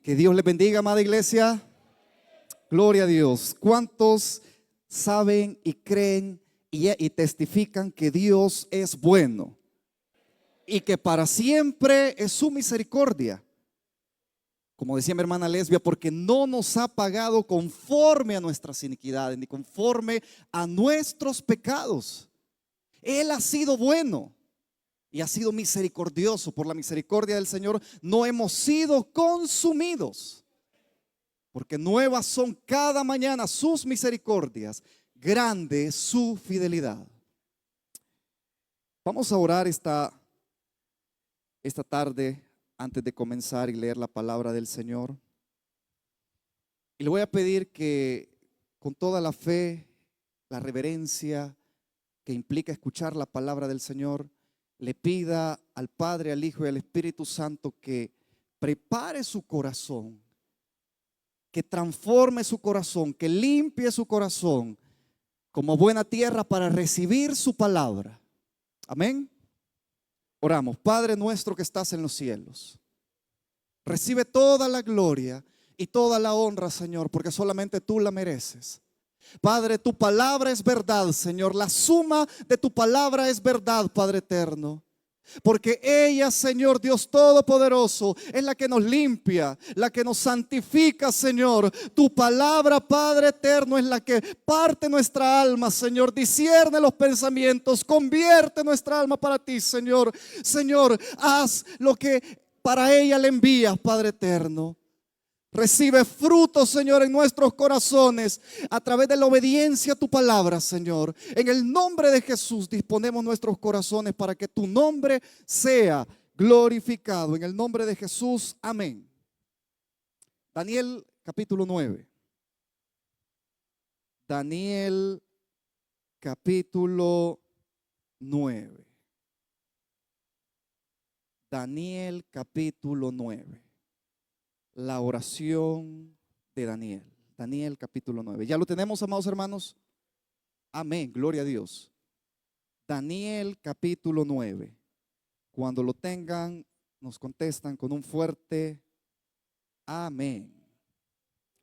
Que Dios les bendiga, amada iglesia. Gloria a Dios. ¿Cuántos saben y creen y testifican que Dios es bueno y que para siempre es su misericordia? Como decía mi hermana Lesbia, porque no nos ha pagado conforme a nuestras iniquidades ni conforme a nuestros pecados. Él ha sido bueno y ha sido misericordioso. Por la misericordia del Señor no hemos sido consumidos, porque nuevas son cada mañana sus misericordias, grande su fidelidad. Vamos a orar esta tarde antes de comenzar y leer la palabra del Señor. Y le voy a pedir que con toda la fe, la reverencia que implica escuchar la palabra del Señor, le pida al Padre, al Hijo y al Espíritu Santo que prepare su corazón, que transforme su corazón, que limpie su corazón como buena tierra para recibir su palabra. Amén. Oramos. Padre nuestro que estás en los cielos, recibe toda la gloria y toda la honra, Señor, porque solamente tú la mereces. Padre, tu palabra es verdad, Señor. La suma de tu palabra es verdad, Padre eterno. Porque ella, Señor Dios Todopoderoso, es la que nos limpia, la que nos santifica, Señor. Tu palabra, Padre eterno, es la que parte nuestra alma, Señor. Discierne los pensamientos, convierte nuestra alma para ti, Señor. Señor, haz lo que para ella le envías, Padre eterno. Recibe fruto, Señor, en nuestros corazones a través de la obediencia a tu palabra, Señor. En el nombre de Jesús disponemos nuestros corazones para que tu nombre sea glorificado. En el nombre de Jesús, amén. Daniel capítulo 9. Daniel capítulo 9. Daniel capítulo 9. La oración de Daniel. Daniel capítulo 9. ¿Ya lo tenemos, amados hermanos? Amén, gloria a Dios. Daniel capítulo 9. Cuando lo tengan, nos contestan con un fuerte amén.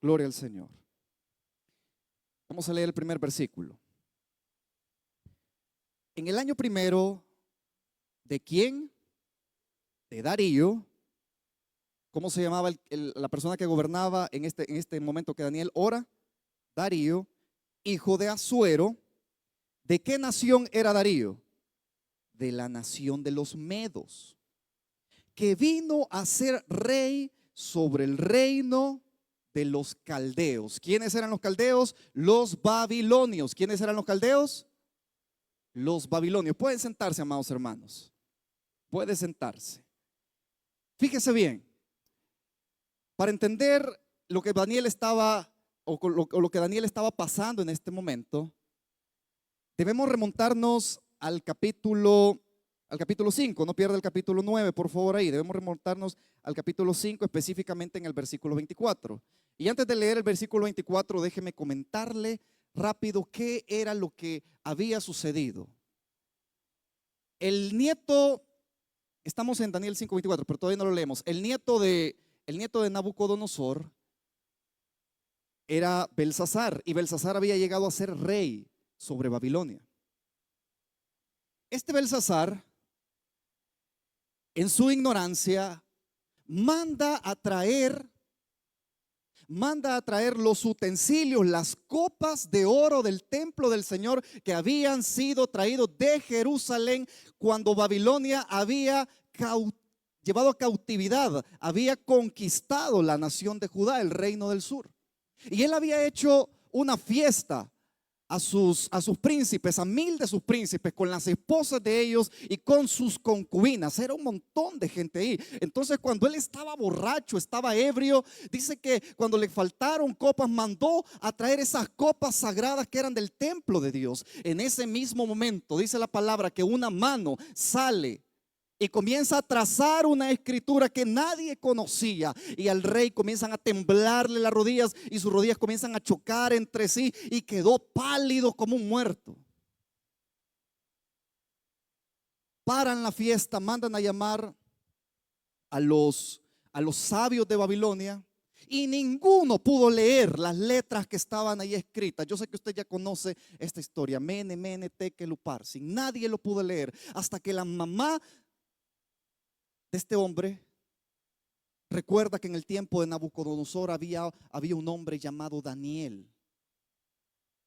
Gloria al Señor. Vamos a leer el primer versículo. En el año primero, ¿de quién? De Darío. ¿Cómo se llamaba la persona que gobernaba en este momento que Daniel ora? Darío, hijo de Asuero. ¿De qué nación era Darío? De la nación de los medos, que vino a ser rey sobre el reino de los caldeos. ¿Quiénes eran los caldeos? Los babilonios. ¿Quiénes eran los caldeos? Los babilonios. Pueden sentarse, amados hermanos. Puede sentarse. Fíjese bien. Para entender lo que Daniel estaba lo que Daniel estaba pasando en este momento, debemos remontarnos al capítulo 5. No pierda el capítulo 9, por favor, ahí. Debemos remontarnos al capítulo 5, específicamente en el versículo 24. Y antes de leer el versículo 24, déjeme comentarle rápido qué era lo que había sucedido. El nieto, estamos en Daniel 5:24, pero todavía no lo leemos. El nieto de Nabucodonosor era Belsasar, y Belsasar había llegado a ser rey sobre Babilonia. Este Belsasar, en su ignorancia, manda a traer los utensilios, las copas de oro del templo del Señor que habían sido traídos de Jerusalén cuando Babilonia había llevado a cautividad, había conquistado la nación de Judá, el reino del sur. Y él había hecho una fiesta a sus príncipes, a 1000 de sus príncipes, con las esposas de ellos y con sus concubinas. Era un montón de gente ahí. Entonces, cuando él estaba borracho, estaba ebrio, dice que cuando le faltaron copas, mandó a traer esas copas sagradas que eran del templo de Dios. En ese mismo momento, dice la palabra, que una mano sale y comienza a trazar una escritura que nadie conocía, y al rey comienzan a temblarle las rodillas y sus rodillas comienzan a chocar entre sí y quedó pálido como un muerto. Paran la fiesta, mandan a llamar a los a los sabios de Babilonia y ninguno pudo leer las letras que estaban ahí escritas. Yo sé que usted ya conoce esta historia, Mene, Mene, Tekel, Upharsin. Nadie lo pudo leer hasta que la mamá de este hombre recuerda que en el tiempo de Nabucodonosor había un hombre llamado Daniel.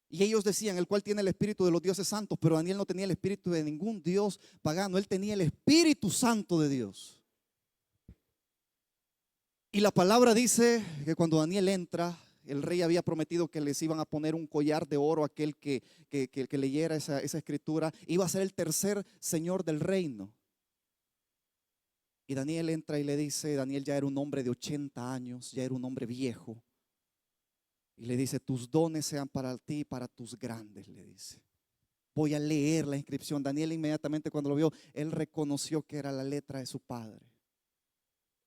Y ellos decían, el cual tiene el espíritu de los dioses santos, pero Daniel no tenía el espíritu de ningún dios pagano, él tenía el Espíritu Santo de Dios. Y la palabra dice que cuando Daniel entra, el rey había prometido que les iban a poner un collar de oro a aquel que leyera esa escritura. Iba a ser el tercer señor del reino. Y Daniel entra y le dice, Daniel ya era un hombre de 80 años, ya era un hombre viejo. Y le dice, tus dones sean para ti y para tus grandes, le dice. Voy a leer la inscripción. Daniel inmediatamente cuando lo vio, él reconoció que era la letra de su padre.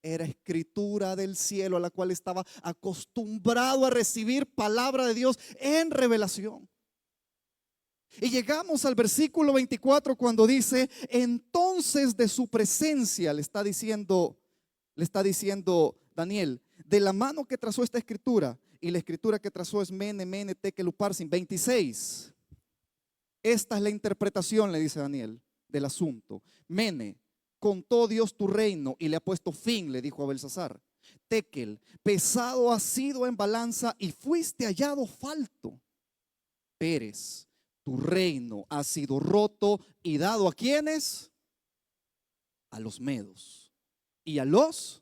Era escritura del cielo a la cual estaba acostumbrado a recibir palabra de Dios en revelación. Y llegamos al versículo 24 cuando dice, entonces de su presencia le está diciendo Daniel, de la mano que trazó esta escritura, y la escritura que trazó es Mene, Mene, Tekel, Upharsin. 26. Esta es la interpretación, le dice Daniel, del asunto. Mene, contó Dios tu reino y le ha puesto fin, le dijo a Belsasar. Tekel, pesado has sido en balanza y fuiste hallado falto. Peres, tu reino ha sido roto y dado ¿a quiénes? A los medos y a los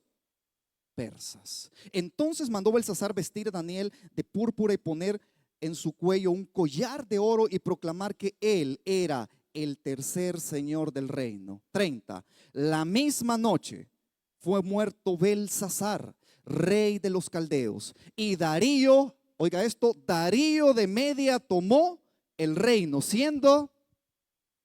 persas. Entonces mandó Belsasar vestir a Daniel de púrpura y poner en su cuello un collar de oro y proclamar que él era el tercer señor del reino. 30. La misma noche fue muerto Belsasar, rey de los caldeos, y Darío, oiga esto, Darío de Media tomó el reino, siendo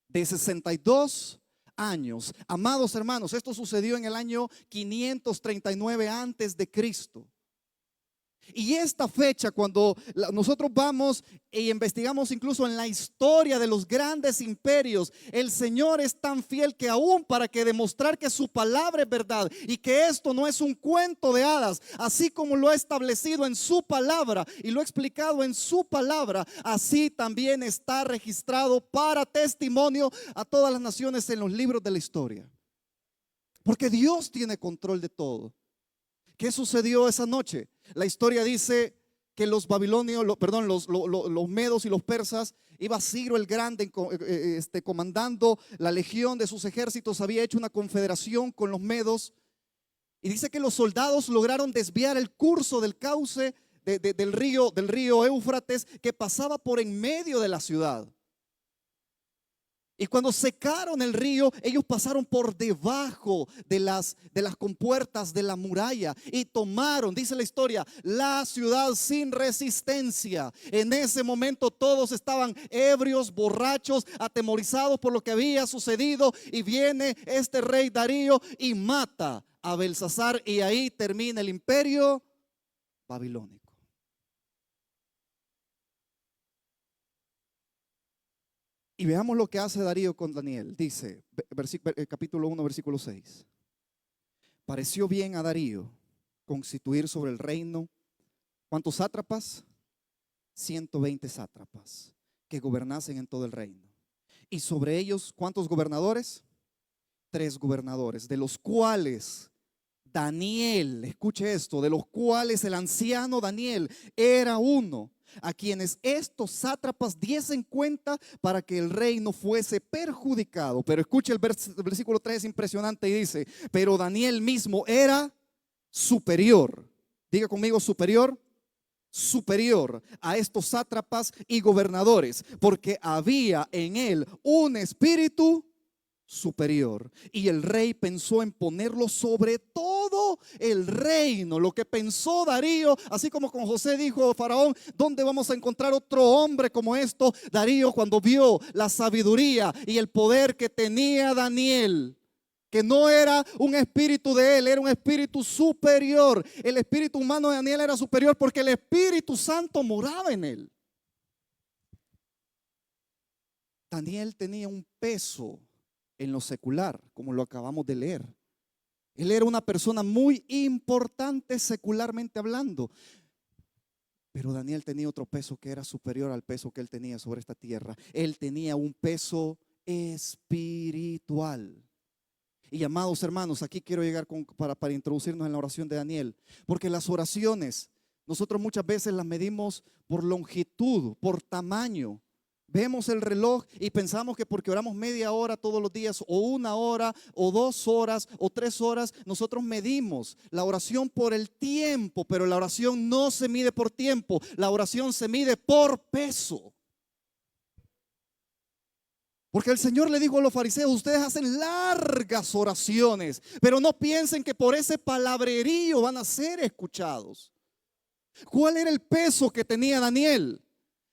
de 62 años. Amados hermanos, esto sucedió en el año 539 antes de Cristo. Y esta fecha, cuando nosotros vamos e investigamos incluso en la historia de los grandes imperios, el Señor es tan fiel que aún para que demostrar que su palabra es verdad y que esto no es un cuento de hadas, así como lo ha establecido en su palabra y lo ha explicado en su palabra, así también está registrado para testimonio a todas las naciones en los libros de la historia. Porque Dios tiene control de todo. ¿Qué sucedió esa noche? La historia dice que los babilonios, los medos y los persas, iba Ciro el Grande comandando la legión de sus ejércitos, había hecho una confederación con los medos y dice que los soldados lograron desviar el curso del cauce del río Éufrates que pasaba por en medio de la ciudad. Y cuando secaron el río, ellos pasaron por debajo de las compuertas de la muralla y tomaron, dice la historia, la ciudad sin resistencia. En ese momento todos estaban ebrios, borrachos, atemorizados por lo que había sucedido. Y viene este rey Darío y mata a Belsasar, y ahí termina el imperio babilónico. Y veamos lo que hace Darío con Daniel. Dice, capítulo 1, versículo 6. Pareció bien a Darío constituir sobre el reino, ¿cuántos sátrapas? 120 sátrapas que gobernasen en todo el reino. Y sobre ellos, ¿cuántos gobernadores? 3 gobernadores, de los cuales Daniel, escuche esto, de los cuales el anciano Daniel era uno, a quienes estos sátrapas diesen cuenta para que el reino fuese perjudicado. Pero escuche el versículo 3, es impresionante y dice, pero Daniel mismo era superior. Diga conmigo, superior a estos sátrapas y gobernadores, porque había en él un espíritu superior. Y el rey pensó en ponerlo sobre todo el reino. Lo que pensó Darío, así como con José dijo Faraón, ¿dónde vamos a encontrar otro hombre como esto? Darío, cuando vio la sabiduría y el poder que tenía Daniel, que no era un espíritu de él, era un espíritu superior. El espíritu humano de Daniel era superior porque el Espíritu Santo moraba en él. Daniel tenía un peso en lo secular, como lo acabamos de leer. Él era una persona muy importante secularmente hablando. Pero Daniel tenía otro peso que era superior al peso que él tenía sobre esta tierra. Él tenía un peso espiritual. Y amados hermanos, aquí quiero llegar para introducirnos en la oración de Daniel. Porque las oraciones, nosotros muchas veces las medimos por longitud, por tamaño. Vemos el reloj y pensamos que porque oramos media hora todos los días, o una hora, o 2 horas, o 3 horas, nosotros medimos la oración por el tiempo. Pero la oración no se mide por tiempo, la oración se mide por peso. Porque el Señor le dijo a los fariseos: ustedes hacen largas oraciones, pero no piensen que por ese palabrerío van a ser escuchados. ¿Cuál era el peso que tenía Daniel?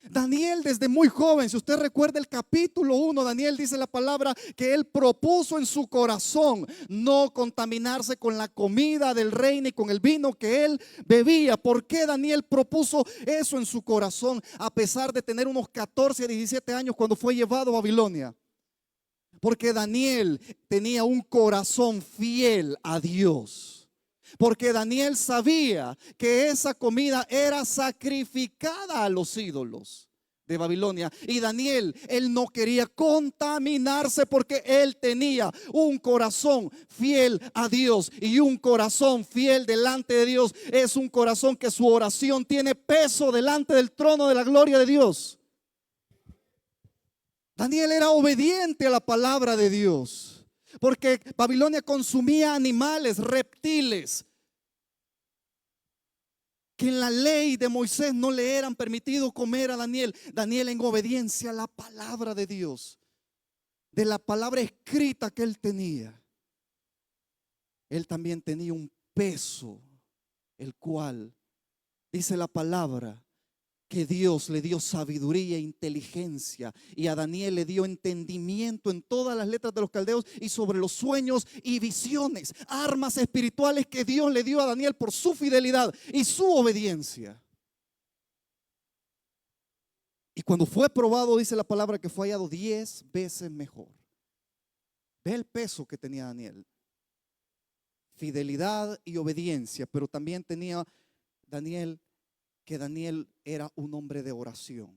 Daniel desde muy joven, si usted recuerda el capítulo 1, Daniel dice la palabra que él propuso en su corazón no contaminarse con la comida del rey ni con el vino que él bebía. ¿Por qué Daniel propuso eso en su corazón a pesar de tener unos 14 a 17 años cuando fue llevado a Babilonia? Porque Daniel tenía un corazón fiel a Dios. Porque Daniel sabía que esa comida era sacrificada a los ídolos de Babilonia. Y Daniel, él no quería contaminarse porque él tenía un corazón fiel a Dios. Y un corazón fiel delante de Dios es un corazón que su oración tiene peso delante del trono de la gloria de Dios. Daniel era obediente a la palabra de Dios. Porque Babilonia consumía animales, reptiles, que en la ley de Moisés no le eran permitido comer a Daniel. Daniel, en obediencia a la palabra de Dios, de la palabra escrita que él tenía, él también tenía un peso, el cual dice la palabra que Dios le dio sabiduría e inteligencia, y a Daniel le dio entendimiento en todas las letras de los caldeos y sobre los sueños y visiones, armas espirituales que Dios le dio a Daniel por su fidelidad y su obediencia. Y cuando fue probado, dice la palabra que fue hallado 10 veces mejor. Ve el peso que tenía Daniel: fidelidad y obediencia. Pero también tenía Daniel que Daniel era un hombre de oración.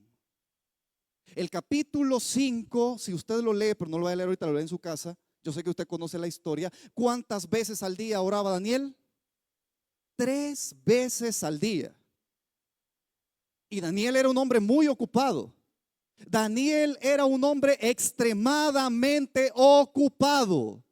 El capítulo 5, si usted lo lee, pero no lo va a leer ahorita, lo lee en su casa. Yo sé que usted conoce la historia. ¿Cuántas veces al día oraba Daniel? 3 veces al día. Y Daniel era un hombre muy ocupado. Daniel era un hombre extremadamente ocupado.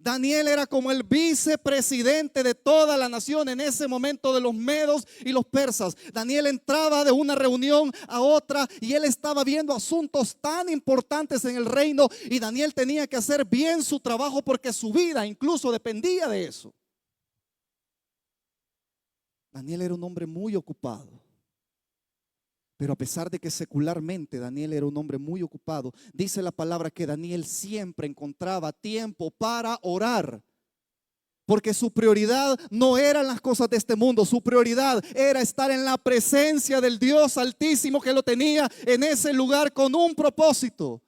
Daniel era como el vicepresidente de toda la nación en ese momento de los medos y los persas. Daniel entraba de una reunión a otra y él estaba viendo asuntos tan importantes en el reino, y Daniel tenía que hacer bien su trabajo porque su vida incluso dependía de eso. Daniel era un hombre muy ocupado. Pero a pesar de que secularmente Daniel era un hombre muy ocupado, dice la palabra que Daniel siempre encontraba tiempo para orar. Porque su prioridad no eran las cosas de este mundo, su prioridad era estar en la presencia del Dios Altísimo, que lo tenía en ese lugar con un propósito.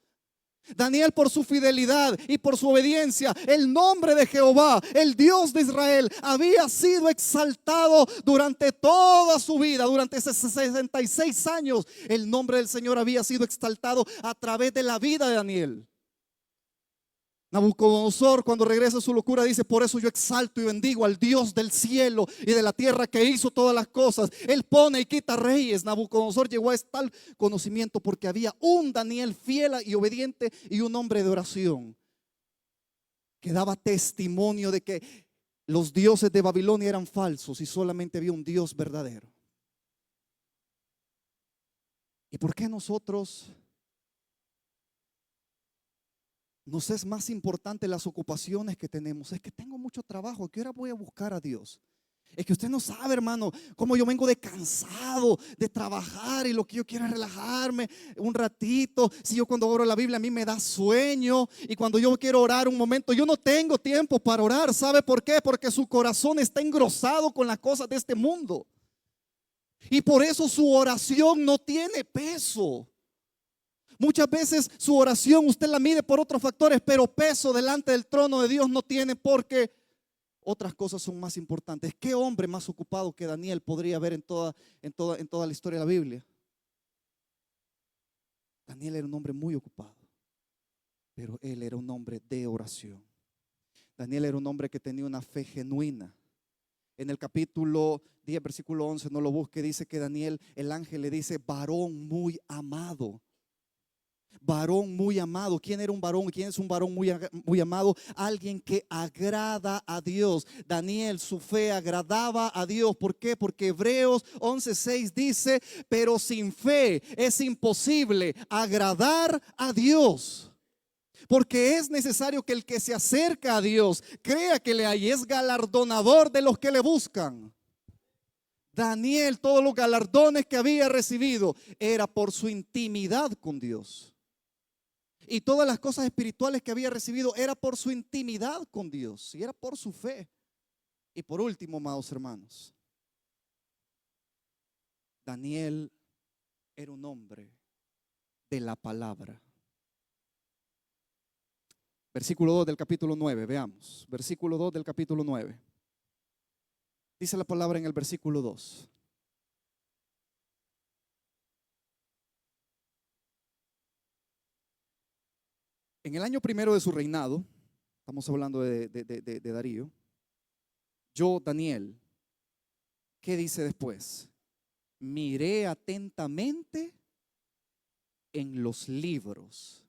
Daniel, por su fidelidad y por su obediencia, el nombre de Jehová, el Dios de Israel, había sido exaltado durante toda su vida. Durante 66 años el nombre del Señor había sido exaltado a través de la vida de Daniel. Nabucodonosor, cuando regresa a su locura, dice: por eso yo exalto y bendigo al Dios del cielo y de la tierra, que hizo todas las cosas. Él pone y quita reyes. Nabucodonosor llegó a tal conocimiento porque había un Daniel fiel y obediente y un hombre de oración que daba testimonio de que los dioses de Babilonia eran falsos y solamente había un Dios verdadero. ¿Y por qué nosotros nos es más importante las ocupaciones que tenemos? Es que tengo mucho trabajo, ¿a qué hora voy a buscar a Dios? Es que usted no sabe, hermano, cómo yo vengo de cansado de trabajar y lo que yo quiero es relajarme un ratito. Si yo cuando oro la Biblia a mí me da sueño, y cuando yo quiero orar un momento yo no tengo tiempo para orar. ¿Sabe por qué? Porque su corazón está engrosado con las cosas de este mundo, y por eso su oración no tiene peso. Muchas veces su oración usted la mide por otros factores, pero peso delante del trono de Dios no tiene, porque otras cosas son más importantes. ¿Qué hombre más ocupado que Daniel podría haber en toda la historia de la Biblia? Daniel era un hombre muy ocupado, pero él era un hombre de oración. Daniel era un hombre que tenía una fe genuina. En el capítulo 10, versículo 11, no lo busque, dice que Daniel, el ángel le dice, varón muy amado. Varón muy amado. ¿Quién era un varón? ¿Quién es un varón muy amado? Alguien que agrada a Dios. Daniel, su fe agradaba a Dios. ¿Por qué? Porque Hebreos 11:6 dice, pero sin fe es imposible agradar a Dios. Porque es necesario que el que se acerca a Dios crea que le hay, es galardonador de los que le buscan. Daniel, todos los galardones que había recibido era por su intimidad con Dios. Y todas las cosas espirituales que había recibido era por su intimidad con Dios y era por su fe. Y por último, amados hermanos, Daniel era un hombre de la palabra. Versículo 2 del capítulo 9, veamos. Versículo 2 del capítulo 9. Dice la palabra en el versículo 2. En el año primero de su reinado, estamos hablando de Darío, yo, Daniel, ¿qué dice después? Miré atentamente en los libros.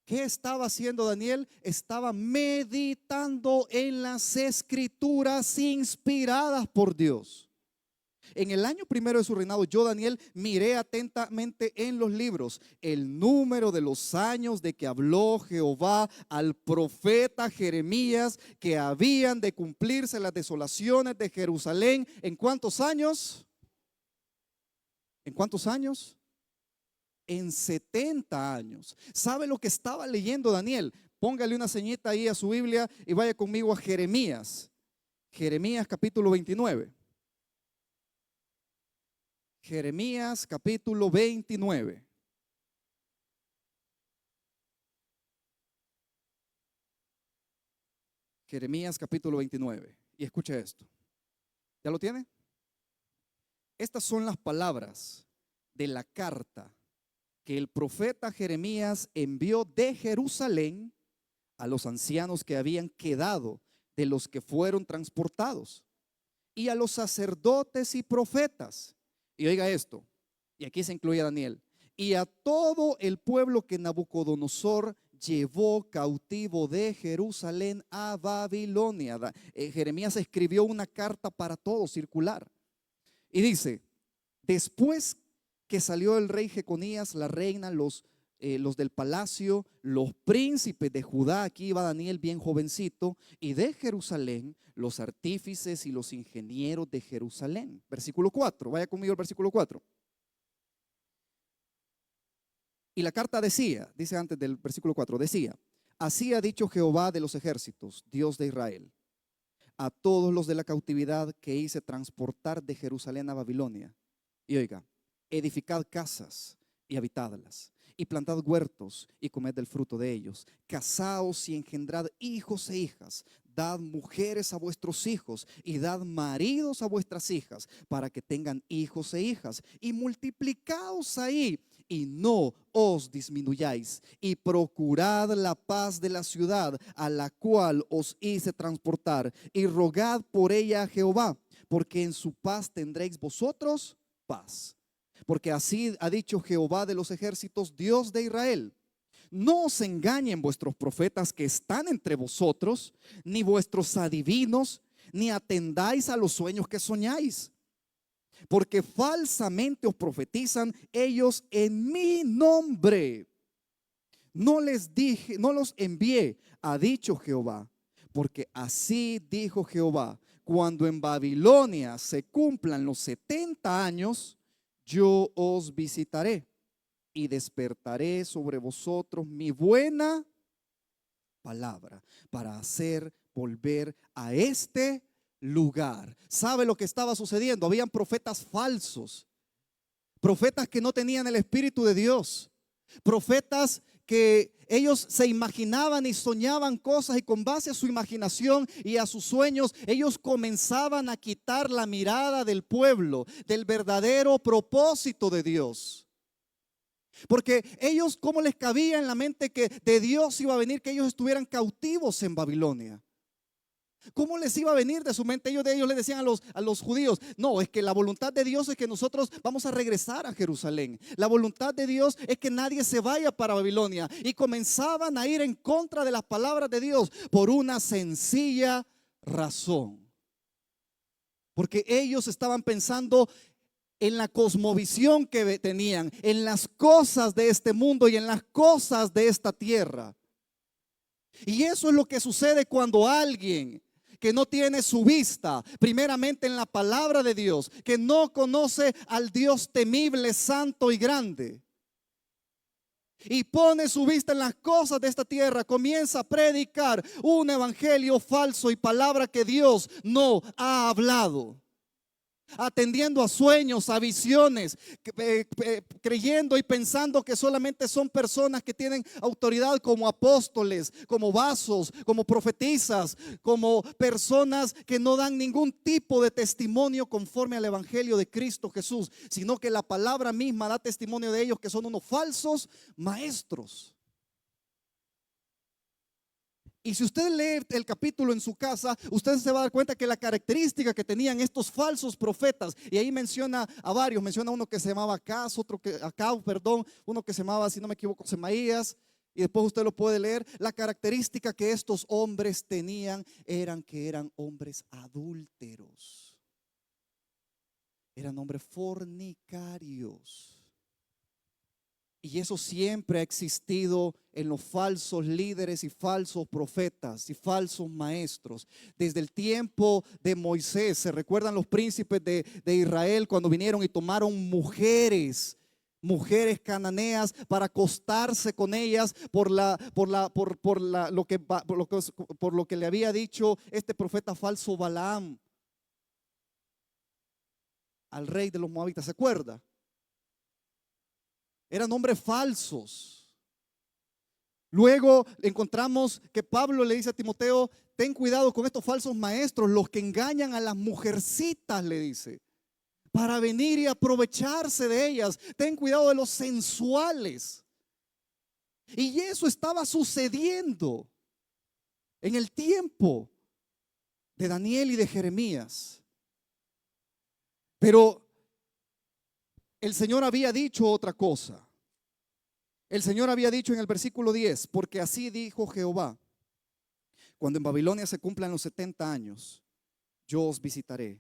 ¿Qué estaba haciendo Daniel? Estaba meditando en las escrituras inspiradas por Dios. En el año primero de su reinado, yo, Daniel, miré atentamente en los libros el número de los años de que habló Jehová al profeta Jeremías, que habían de cumplirse las desolaciones de Jerusalén. ¿En cuántos años? ¿En cuántos años? En 70 años. ¿Sabe lo que estaba leyendo Daniel? Póngale una señita ahí a su Biblia y vaya conmigo a Jeremías. Jeremías capítulo 29. Jeremías capítulo 29. Jeremías capítulo 29. Y escuche esto. ¿Ya lo tiene? Estas son las palabras de la carta que el profeta Jeremías envió de Jerusalén a los ancianos que habían quedado de los que fueron transportados y a los sacerdotes y profetas. Y oiga esto, y aquí se incluye a Daniel, y a todo el pueblo que Nabucodonosor llevó cautivo de Jerusalén a Babilonia. Jeremías escribió una carta para todos, circular. Y dice, después que salió el rey Jeconías, la reina, los del palacio, los príncipes de Judá, aquí iba Daniel bien jovencito, y de Jerusalén, los artífices y los ingenieros de Jerusalén. Versículo 4, vaya conmigo al versículo 4. Y la carta decía, dice antes del versículo 4, decía, así ha dicho Jehová de los ejércitos, Dios de Israel, a todos los de la cautividad que hice transportar de Jerusalén a Babilonia. Y oiga, edificad casas y habitadlas, y plantad huertos y comed del fruto de ellos. Casaos y engendrad hijos e hijas. Dad mujeres a vuestros hijos y dad maridos a vuestras hijas, para que tengan hijos e hijas. Y multiplicaos ahí y no os disminuyáis. Y procurad la paz de la ciudad a la cual os hice transportar. Y rogad por ella a Jehová, porque en su paz tendréis vosotros paz. Porque así ha dicho Jehová de los ejércitos, Dios de Israel: no os engañen vuestros profetas que están entre vosotros, ni vuestros adivinos, ni atendáis a los sueños que soñáis, porque falsamente os profetizan ellos en mi nombre. No les dije, no los envié, ha dicho Jehová. Porque así dijo Jehová: cuando en Babilonia se cumplan los 70 años, yo os visitaré y despertaré sobre vosotros mi buena palabra para hacer volver a este lugar. ¿Sabe lo que estaba sucediendo? Habían profetas falsos, profetas que no tenían el Espíritu de Dios, profetas que ellos se imaginaban y soñaban cosas y con base a su imaginación y a sus sueños, ellos comenzaban a quitar la mirada del pueblo, del verdadero propósito de Dios. Porque ellos, ¿cómo les cabía en la mente que de Dios iba a venir que ellos estuvieran cautivos en Babilonia? ¿Cómo les iba a venir de su mente? Ellos le decían a los judíos: no, es que la voluntad de Dios es que nosotros vamos a regresar a Jerusalén. La voluntad de Dios es que nadie se vaya para Babilonia. Y comenzaban a ir en contra de las palabras de Dios por una sencilla razón. Porque ellos estaban pensando en la cosmovisión que tenían, en las cosas de este mundo y en las cosas de esta tierra. Y eso es lo que sucede cuando alguien que no tiene su vista primeramente en la palabra de Dios, que no conoce al Dios temible, santo y grande, y pone su vista en las cosas de esta tierra, comienza a predicar un evangelio falso y palabra que Dios no ha hablado, atendiendo a sueños, a visiones, creyendo y pensando que solamente son personas que tienen autoridad como apóstoles, como vasos, como profetisas, como personas que no dan ningún tipo de testimonio conforme al evangelio de Cristo Jesús, sino que la palabra misma da testimonio de ellos que son unos falsos maestros. Y si usted lee el capítulo en su casa, usted se va a dar cuenta que la característica que tenían estos falsos profetas, y ahí menciona a varios, menciona uno que se llamaba Acab, uno que se llamaba, si no me equivoco, Semaías, y después usted lo puede leer. La característica que estos hombres tenían que eran hombres adúlteros, eran hombres fornicarios. Y eso siempre ha existido en los falsos líderes y falsos profetas y falsos maestros. Desde el tiempo de Moisés, ¿se recuerdan los príncipes de Israel cuando vinieron y tomaron mujeres cananeas para acostarse con ellas por lo que le había dicho este profeta falso Balaam al rey de los moabitas? ¿Se acuerda? Eran hombres falsos. Luego encontramos que Pablo le dice a Timoteo: ten cuidado con estos falsos maestros, los que engañan a las mujercitas, le dice, para venir y aprovecharse de ellas. Ten cuidado de los sensuales. Y eso estaba sucediendo en el tiempo de Daniel y de Jeremías. Pero el Señor había dicho otra cosa. El Señor había dicho en el versículo 10: porque así dijo Jehová, cuando en Babilonia se cumplan los 70 años, yo os visitaré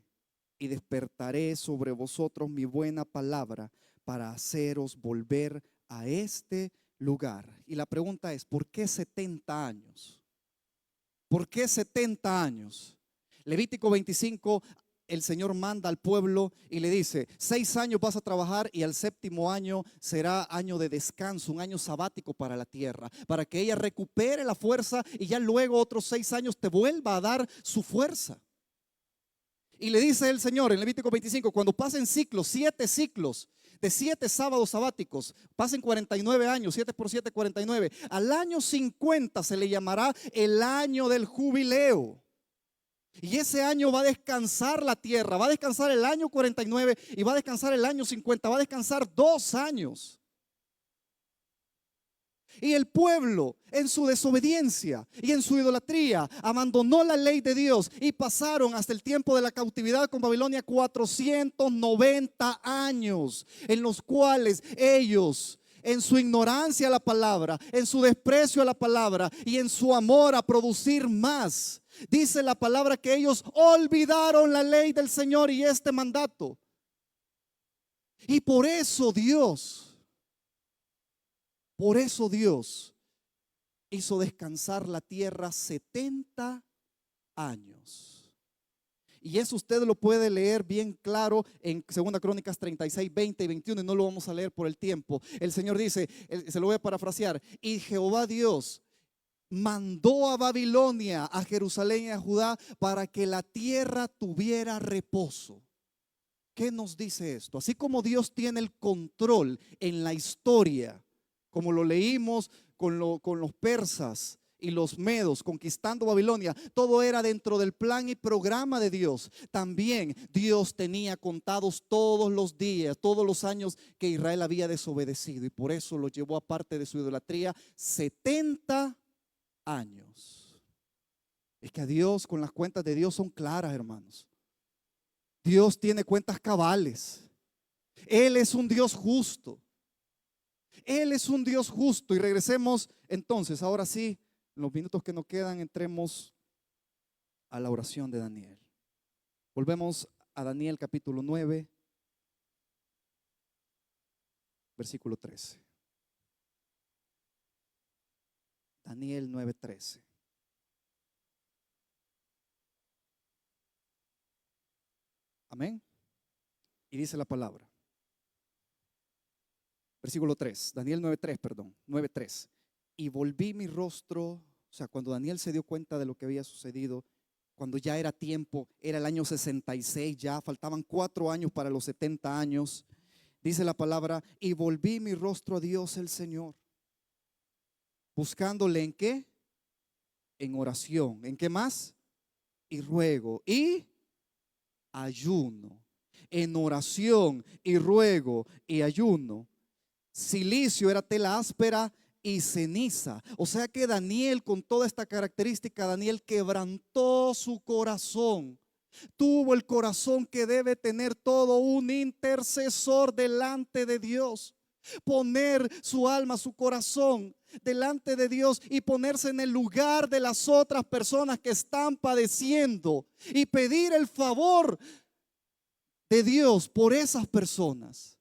y despertaré sobre vosotros mi buena palabra para haceros volver a este lugar. Y la pregunta es: ¿por qué 70 años? ¿Por qué 70 años? Levítico 25, el Señor manda al pueblo y le dice: 6 años vas a trabajar y al 7.º año será año de descanso, un año sabático para la tierra, para que ella recupere la fuerza y ya luego otros 6 años te vuelva a dar su fuerza. Y le dice el Señor en Levítico 25: cuando pasen ciclos, 7 ciclos de 7 sábados sabáticos, pasen 49 años, 7 por 7, 49, al año 50 se le llamará el año del jubileo. Y ese año va a descansar la tierra, va a descansar el año 49 y va a descansar el año 50, va a descansar 2 años. Y el pueblo, en su desobediencia y en su idolatría, abandonó la ley de Dios y pasaron hasta el tiempo de la cautividad con Babilonia 490 años, en los cuales ellos, en su ignorancia a la palabra, en su desprecio a la palabra y en su amor a producir más, dice la palabra que ellos olvidaron la ley del Señor y este mandato. Y por eso Dios hizo descansar la tierra 70 años. Y eso usted lo puede leer bien claro en 2 Crónicas 36, 20 y 21, y no lo vamos a leer por el tiempo. El Señor dice, se lo voy a parafrasear: y Jehová Dios mandó a Babilonia, a Jerusalén y a Judá para que la tierra tuviera reposo. ¿Qué nos dice esto? Así como Dios tiene el control en la historia, como lo leímos con los persas y los medos conquistando Babilonia, todo era dentro del plan y programa de Dios. También Dios tenía contados todos los días, todos los años que Israel había desobedecido, y por eso lo llevó aparte de su idolatría 70 años. Es que a Dios, con las cuentas de Dios son claras, hermanos. Dios tiene cuentas cabales. Él es un Dios justo. Él es un Dios justo. Y regresemos entonces, ahora sí, en los minutos que nos quedan, entremos a la oración de Daniel. Volvemos a Daniel capítulo 9, versículo 13. Daniel 9:13. Amén. Y dice la palabra. Versículo 3, Daniel 9:3, perdón, 9:3. Y volví mi rostro, o sea, cuando Daniel se dio cuenta de lo que había sucedido, cuando ya era tiempo, era el año 66, ya faltaban 4 años para los 70 años. Dice la palabra, y volví mi rostro a Dios el Señor, buscándole ¿en qué? En oración. ¿En qué más? Y ruego y ayuno. En oración y ruego y ayuno. Silicio era tela áspera y ceniza. O sea que Daniel, con toda esta característica, Daniel quebrantó su corazón. Tuvo el corazón que debe tener todo un intercesor delante de Dios. Poner su alma, su corazón delante de Dios y ponerse en el lugar de las otras personas que están padeciendo y pedir el favor de Dios por esas personas.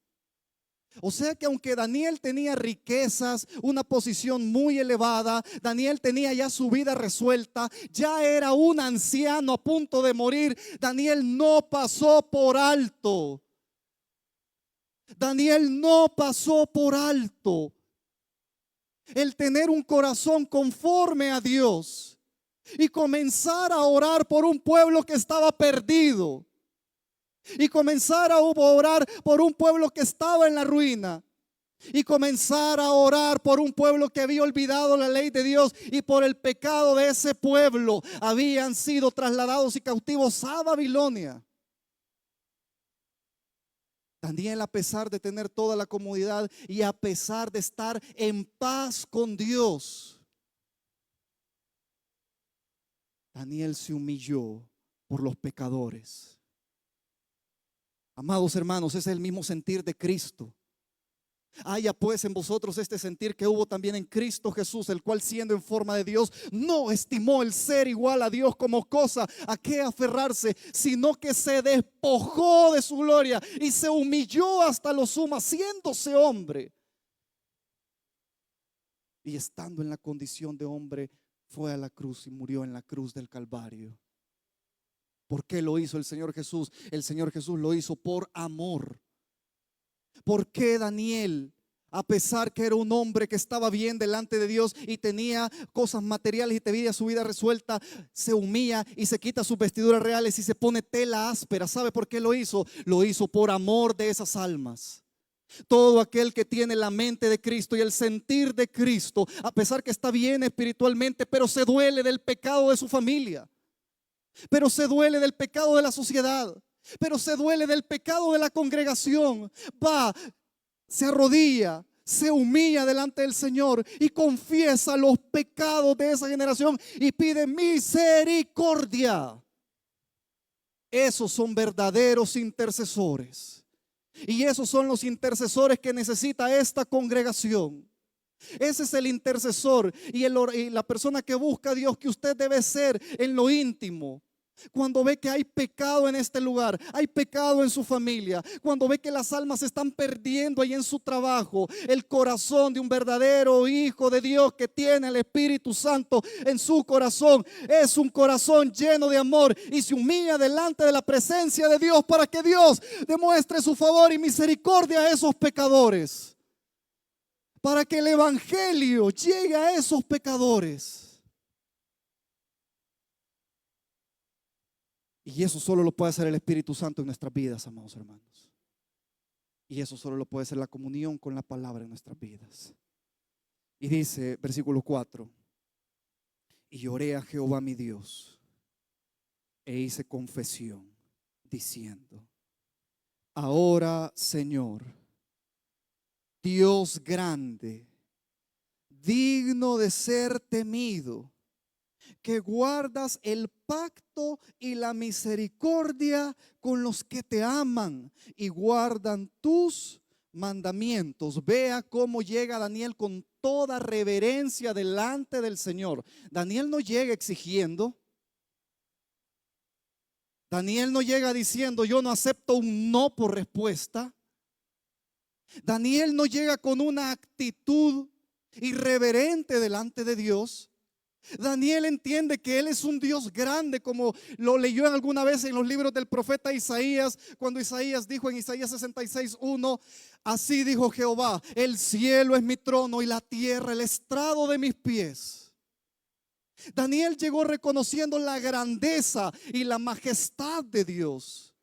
O sea que aunque Daniel tenía riquezas, una posición muy elevada, Daniel tenía ya su vida resuelta, ya era un anciano a punto de morir, Daniel no pasó por alto. Daniel no pasó por alto el tener un corazón conforme a Dios y comenzar a orar por un pueblo que estaba perdido. Y comenzar a orar por un pueblo que estaba en la ruina. Y comenzar a orar por un pueblo que había olvidado la ley de Dios. Y por el pecado de ese pueblo habían sido trasladados y cautivos a Babilonia. Daniel, a pesar de tener toda la comodidad y a pesar de estar en paz con Dios, Daniel se humilló por los pecadores. Amados hermanos, ese es el mismo sentir de Cristo. Haya pues en vosotros este sentir que hubo también en Cristo Jesús, el cual siendo en forma de Dios, no estimó el ser igual a Dios como cosa a que aferrarse, sino que se despojó de su gloria y se humilló hasta lo sumo, haciéndose hombre. Y estando en la condición de hombre, fue a la cruz y murió en la cruz del Calvario. ¿Por qué lo hizo el Señor Jesús? El Señor Jesús lo hizo por amor. ¿Por qué Daniel, a pesar que era un hombre que estaba bien delante de Dios y tenía cosas materiales y tenía su vida resuelta, se humilla y se quita sus vestiduras reales y se pone tela áspera? ¿Sabe por qué lo hizo? Lo hizo por amor de esas almas. Todo aquel que tiene la mente de Cristo y el sentir de Cristo, a pesar que está bien espiritualmente, pero se duele del pecado de su familia, pero se duele del pecado de la sociedad, pero se duele del pecado de la congregación, va, se arrodilla, se humilla delante del Señor y confiesa los pecados de esa generación y pide misericordia. Esos son verdaderos intercesores. Y esos son los intercesores que necesita esta congregación. Ese es el intercesor y la persona que busca a Dios que usted debe ser en lo íntimo. Cuando ve que hay pecado en este lugar, hay pecado en su familia, cuando ve que las almas se están perdiendo ahí en su trabajo, el corazón de un verdadero hijo de Dios que tiene el Espíritu Santo en su corazón es un corazón lleno de amor y se humilla delante de la presencia de Dios para que Dios demuestre su favor y misericordia a esos pecadores, para que el evangelio llegue a esos pecadores. Y eso solo lo puede hacer el Espíritu Santo en nuestras vidas, amados hermanos. Y eso solo lo puede hacer la comunión con la palabra en nuestras vidas. Y dice, versículo 4, y oré a Jehová mi Dios e hice confesión diciendo, ahora, Señor, Dios grande, digno de ser temido, que guardas el pacto y la misericordia con los que te aman y guardan tus mandamientos. Vea cómo llega Daniel con toda reverencia delante del Señor. Daniel no llega exigiendo. Daniel no llega diciendo yo no acepto un no por respuesta. Daniel no llega con una actitud irreverente delante de Dios. Daniel entiende que Él es un Dios grande, como lo leyó alguna vez en los libros del profeta Isaías, cuando Isaías dijo en Isaías 66:1, así dijo Jehová, el cielo es mi trono y la tierra el estrado de mis pies. Daniel llegó reconociendo la grandeza y la majestad de Dios.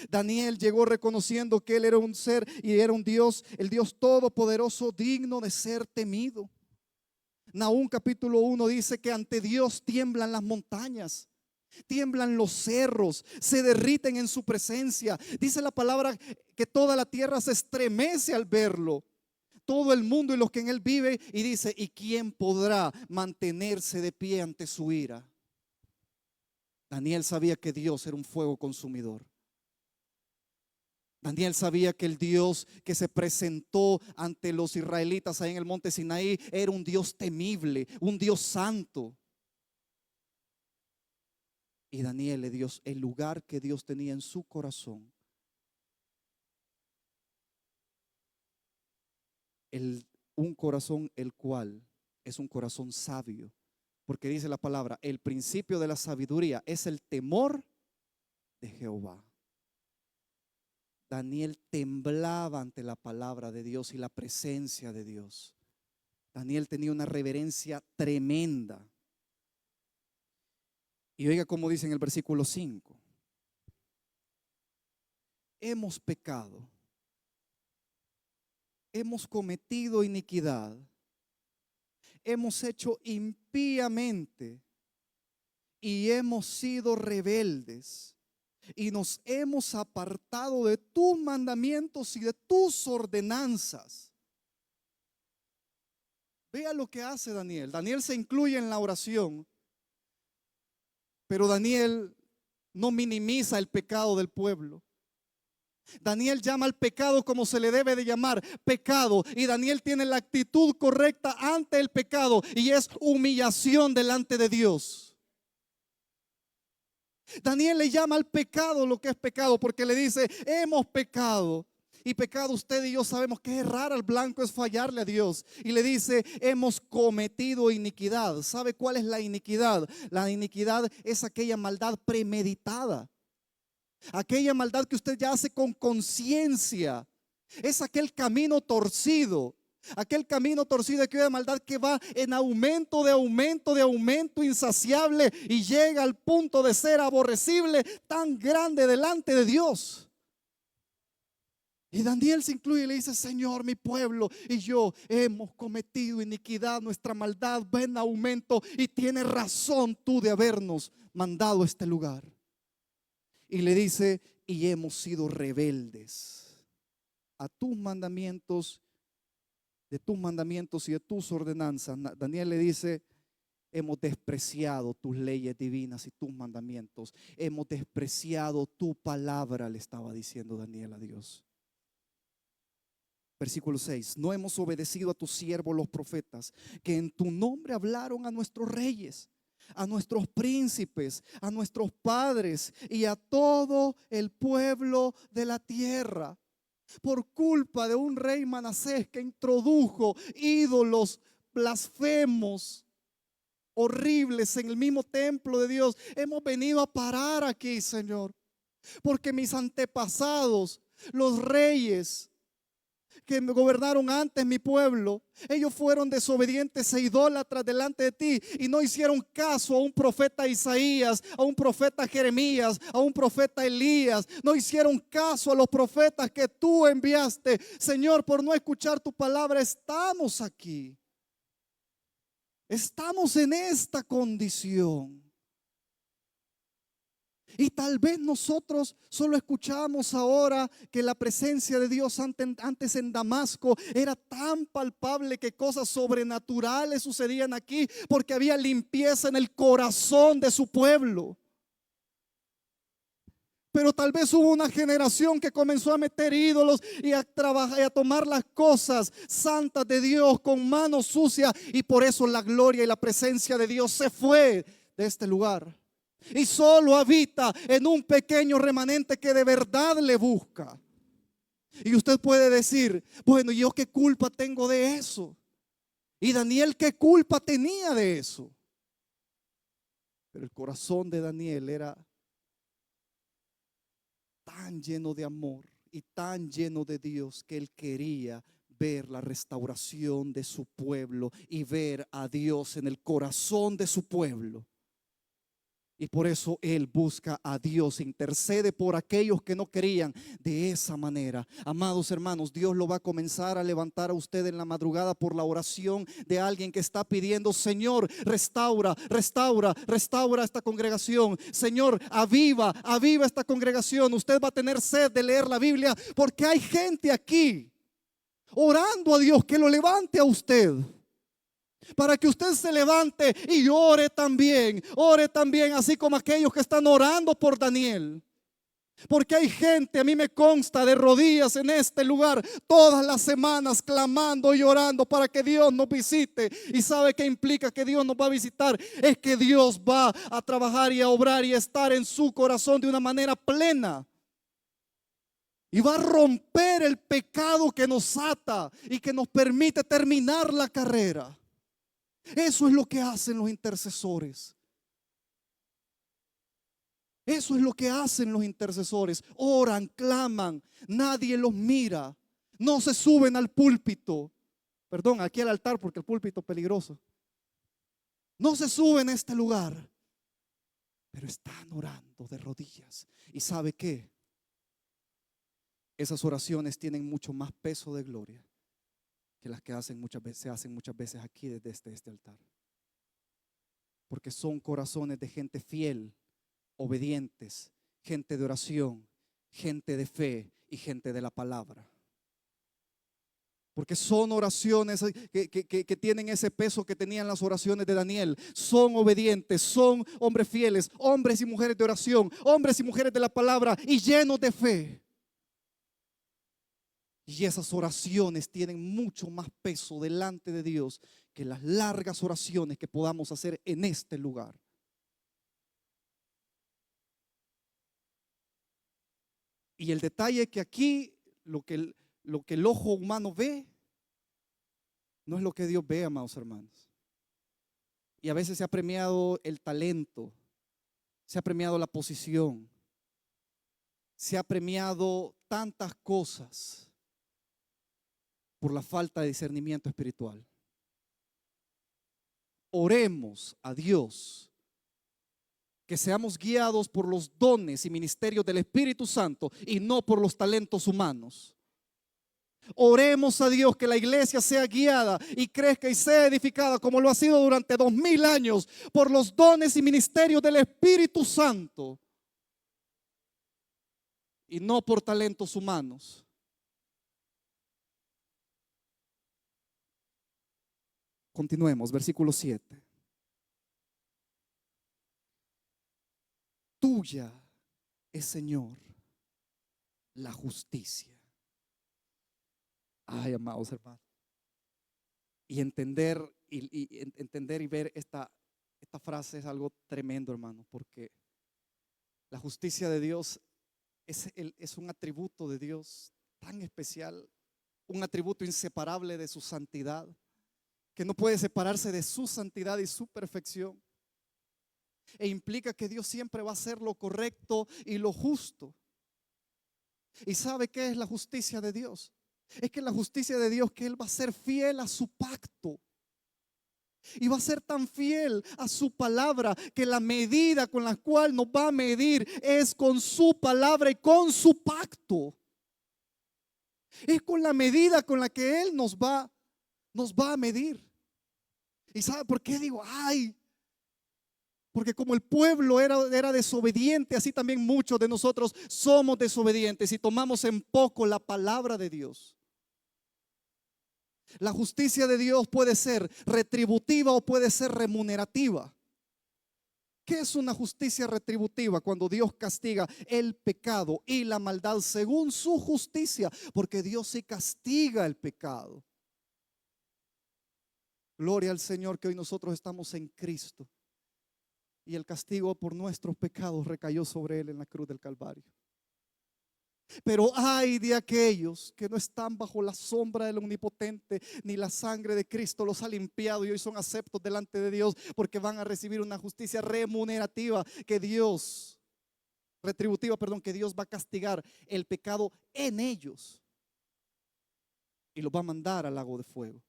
Daniel llegó reconociendo que Él era un ser y era un Dios, el Dios todopoderoso, digno de ser temido. Nahum capítulo 1 dice que ante Dios tiemblan las montañas, tiemblan los cerros, se derriten en su presencia. Dice la palabra que toda la tierra se estremece al verlo, todo el mundo y los que en él viven. Y dice, ¿y quién podrá mantenerse de pie ante su ira? Daniel sabía que Dios era un fuego consumidor. Daniel sabía que el Dios que se presentó ante los israelitas ahí en el monte Sinaí era un Dios temible, un Dios santo. Y Daniel le dio el lugar que Dios tenía en su corazón. Un corazón el cual es un corazón sabio. Porque dice la palabra, el principio de la sabiduría es el temor de Jehová. Daniel temblaba ante la palabra de Dios y la presencia de Dios. Daniel tenía una reverencia tremenda. Y oiga cómo dice en el versículo 5. Hemos pecado, hemos cometido iniquidad, hemos hecho impíamente y hemos sido rebeldes. Y nos hemos apartado de tus mandamientos y de tus ordenanzas. Vea lo que hace Daniel. Daniel se incluye en la oración, pero Daniel no minimiza el pecado del pueblo. Daniel llama al pecado como se le debe de llamar, pecado. Y Daniel tiene la actitud correcta ante el pecado y es humillación delante de Dios. Daniel le llama al pecado lo que es pecado, porque le dice, hemos pecado. Y pecado, usted y yo sabemos que es errar al blanco, es fallarle a Dios. Y le dice, hemos cometido iniquidad. ¿Sabe cuál es la iniquidad? La iniquidad es aquella maldad premeditada, aquella maldad que usted ya hace con conciencia. Es aquel camino torcido. Aquel camino torcido, aquella maldad que va en aumento de aumento de aumento insaciable y llega al punto de ser aborrecible, tan grande delante de Dios. Y Daniel se incluye y le dice, Señor, mi pueblo y yo hemos cometido iniquidad, nuestra maldad va en aumento y tienes razón tú de habernos mandado a este lugar. Y le dice, y hemos sido rebeldes a tus mandamientos, de tus mandamientos y de tus ordenanzas. Daniel le dice, hemos despreciado tus leyes divinas y tus mandamientos. Hemos despreciado tu palabra, le estaba diciendo Daniel a Dios. Versículo 6, no hemos obedecido a tus siervos los profetas, que en tu nombre hablaron a nuestros reyes, a nuestros príncipes, a nuestros padres y a todo el pueblo de la tierra. Por culpa de un rey Manasés que introdujo ídolos blasfemos horribles en el mismo templo de Dios, hemos venido a parar aquí, Señor, porque mis antepasados, los reyes que me gobernaron antes mi pueblo, ellos fueron desobedientes e idólatras delante de ti y no hicieron caso a un profeta Isaías, a un profeta Jeremías, a un profeta Elías. No hicieron caso a los profetas que tú enviaste. Señor, por no escuchar tu palabra estamos aquí. Estamos en esta condición. Y tal vez nosotros solo escuchamos ahora que la presencia de Dios antes en Damasco era tan palpable que cosas sobrenaturales sucedían aquí porque había limpieza en el corazón de su pueblo. Pero tal vez hubo una generación que comenzó a meter ídolos y a trabajar y a tomar las cosas santas de Dios con manos sucias, y por eso la gloria y la presencia de Dios se fue de este lugar. Y solo habita en un pequeño remanente que de verdad le busca. Y usted puede decir, bueno, ¿yo qué culpa tengo de eso? Y Daniel, ¿qué culpa tenía de eso? Pero el corazón de Daniel era tan lleno de amor y tan lleno de Dios que él quería ver la restauración de su pueblo y ver a Dios en el corazón de su pueblo. Y por eso él busca a Dios, intercede por aquellos que no querían de esa manera. Amados hermanos, Dios lo va a comenzar a levantar a usted en la madrugada por la oración de alguien que está pidiendo: Señor, restaura, restaura, restaura esta congregación. Señor, aviva, aviva esta congregación. Usted va a tener sed de leer la Biblia porque hay gente aquí orando a Dios que lo levante a usted. Para que usted se levante y ore también, así como aquellos que están orando por Daniel. Porque hay gente, a mí me consta, de rodillas en este lugar todas las semanas clamando y orando para que Dios nos visite. ¿Y sabe qué implica que Dios nos va a visitar? Es que Dios va a trabajar y a obrar y a estar en su corazón de una manera plena. Y va a romper el pecado que nos ata y que nos permite terminar la carrera. Eso es lo que hacen los intercesores. Eso es lo que hacen los intercesores. Oran, claman, nadie los mira. No se suben al púlpito. Perdón, aquí al altar, porque el púlpito es peligroso. No se suben a este lugar, pero están orando de rodillas. ¿Y sabe qué? Esas oraciones tienen mucho más peso de gloria que las que se hacen muchas veces aquí desde este altar. Porque son corazones de gente fiel, obedientes, gente de oración, gente de fe y gente de la palabra. Porque son oraciones que tienen ese peso que tenían las oraciones de Daniel. Son obedientes, son hombres fieles, hombres y mujeres de oración, hombres y mujeres de la palabra y llenos de fe. Y esas oraciones tienen mucho más peso delante de Dios que las largas oraciones que podamos hacer en este lugar. Y el detalle es que aquí lo que el ojo humano ve no es lo que Dios ve, amados hermanos. Y a veces se ha premiado el talento, se ha premiado la posición, se ha premiado tantas cosas por la falta de discernimiento espiritual. Oremos a Dios que seamos guiados por los dones y ministerios del Espíritu Santo y no por los talentos humanos. Oremos a Dios que la iglesia sea guiada y crezca y sea edificada como lo ha sido durante 2000 años por los dones y ministerios del Espíritu Santo y no por talentos humanos. Continuemos, versículo 7. Tuya es, Señor, la justicia. Ay, amados hermanos. Y entender y ver esta frase es algo tremendo, hermano, porque la justicia de Dios es un atributo de Dios tan especial, un atributo inseparable de su santidad, que no puede separarse de su santidad y su perfección. E implica que Dios siempre va a hacer lo correcto y lo justo. ¿Y sabe qué es la justicia de Dios? Es que la justicia de Dios que Él va a ser fiel a su pacto. Y va a ser tan fiel a su palabra que la medida con la cual nos va a medir es con su palabra y con su pacto. Es con la medida con la que Él nos va a medir. ¿Y sabe por qué digo, ay? Porque como el pueblo era desobediente, así también muchos de nosotros somos desobedientes y tomamos en poco la palabra de Dios. La justicia de Dios puede ser retributiva o puede ser remunerativa. ¿Qué es una justicia retributiva? Cuando Dios castiga el pecado y la maldad según su justicia, porque Dios sí castiga el pecado. Gloria al Señor que hoy nosotros estamos en Cristo y el castigo por nuestros pecados recayó sobre Él en la cruz del Calvario. Pero ay de aquellos que no están bajo la sombra del Omnipotente, ni la sangre de Cristo los ha limpiado y hoy son aceptos delante de Dios, porque van a recibir una justicia remunerativa retributiva, que Dios va a castigar el pecado en ellos y los va a mandar al lago de fuego.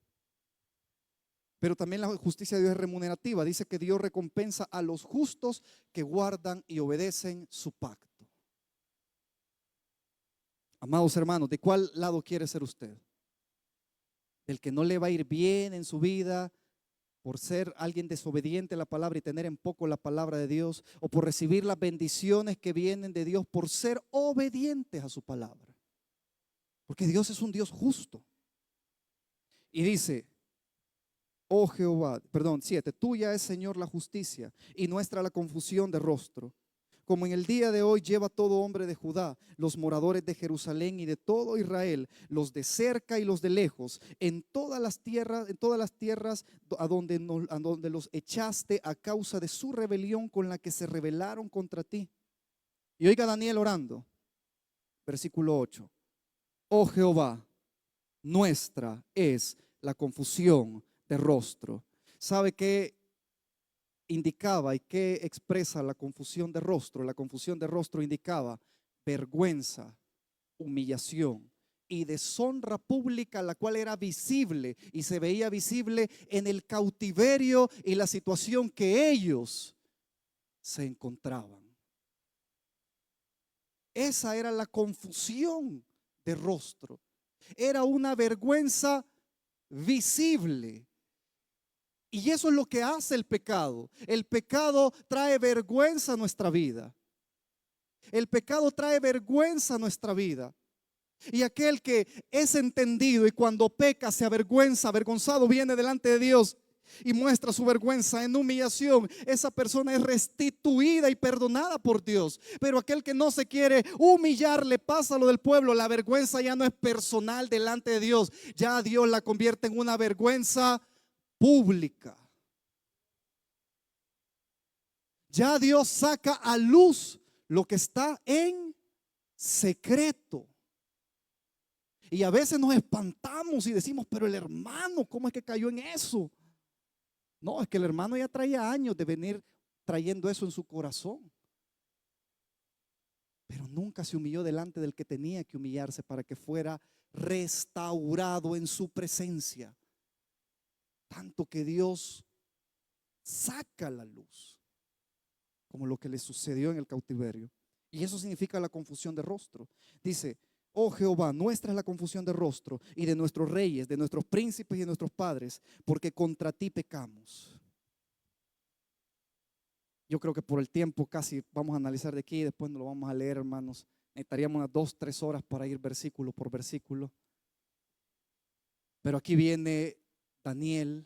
Pero también la justicia de Dios es remunerativa. Dice que Dios recompensa a los justos que guardan y obedecen su pacto. Amados hermanos, ¿de cuál lado quiere ser usted? ¿Del que no le va a ir bien en su vida por ser alguien desobediente a la palabra y tener en poco la palabra de Dios, o por recibir las bendiciones que vienen de Dios por ser obedientes a su palabra? Porque Dios es un Dios justo. Y dice, oh Jehová, 7, tuya es, Señor, la justicia y nuestra la confusión de rostro. Como en el día de hoy lleva todo hombre de Judá, los moradores de Jerusalén y de todo Israel, los de cerca y los de lejos, en todas las tierras a donde los echaste a causa de su rebelión con la que se rebelaron contra ti. Y oiga Daniel orando, versículo 8. Oh Jehová, nuestra es la confusión de rostro. ¿Sabe qué indicaba y qué expresa la confusión de rostro? La confusión de rostro indicaba vergüenza, humillación y deshonra pública, la cual era visible y se veía visible en el cautiverio y la situación que ellos se encontraban. Esa era la confusión de rostro. Era una vergüenza visible. Y eso es lo que hace el pecado. El pecado trae vergüenza a nuestra vida. El pecado trae vergüenza a nuestra vida. Y aquel que es entendido y cuando peca se avergüenza, avergonzado, viene delante de Dios y muestra su vergüenza en humillación, esa persona es restituida y perdonada por Dios. Pero aquel que no se quiere humillar, le pasa lo del pueblo. La vergüenza ya no es personal delante de Dios, ya Dios la convierte en una vergüenza pública. Ya Dios saca a luz lo que está en secreto. Y a veces nos espantamos y decimos, pero el hermano, ¿cómo es que cayó en eso? No, es que el hermano ya traía años de venir trayendo eso en su corazón. Pero nunca se humilló delante del que tenía que humillarse para que fuera restaurado en su presencia. Tanto que Dios saca la luz, como lo que le sucedió en el cautiverio. Y eso significa la confusión de rostro. Dice, oh Jehová, nuestra es la confusión de rostro y de nuestros reyes, de nuestros príncipes y de nuestros padres, porque contra ti pecamos. Yo creo que por el tiempo casi vamos a analizar de aquí y después nos lo vamos a leer, hermanos. Necesitaríamos unas 2-3 horas para ir versículo por versículo. Pero aquí viene Daniel.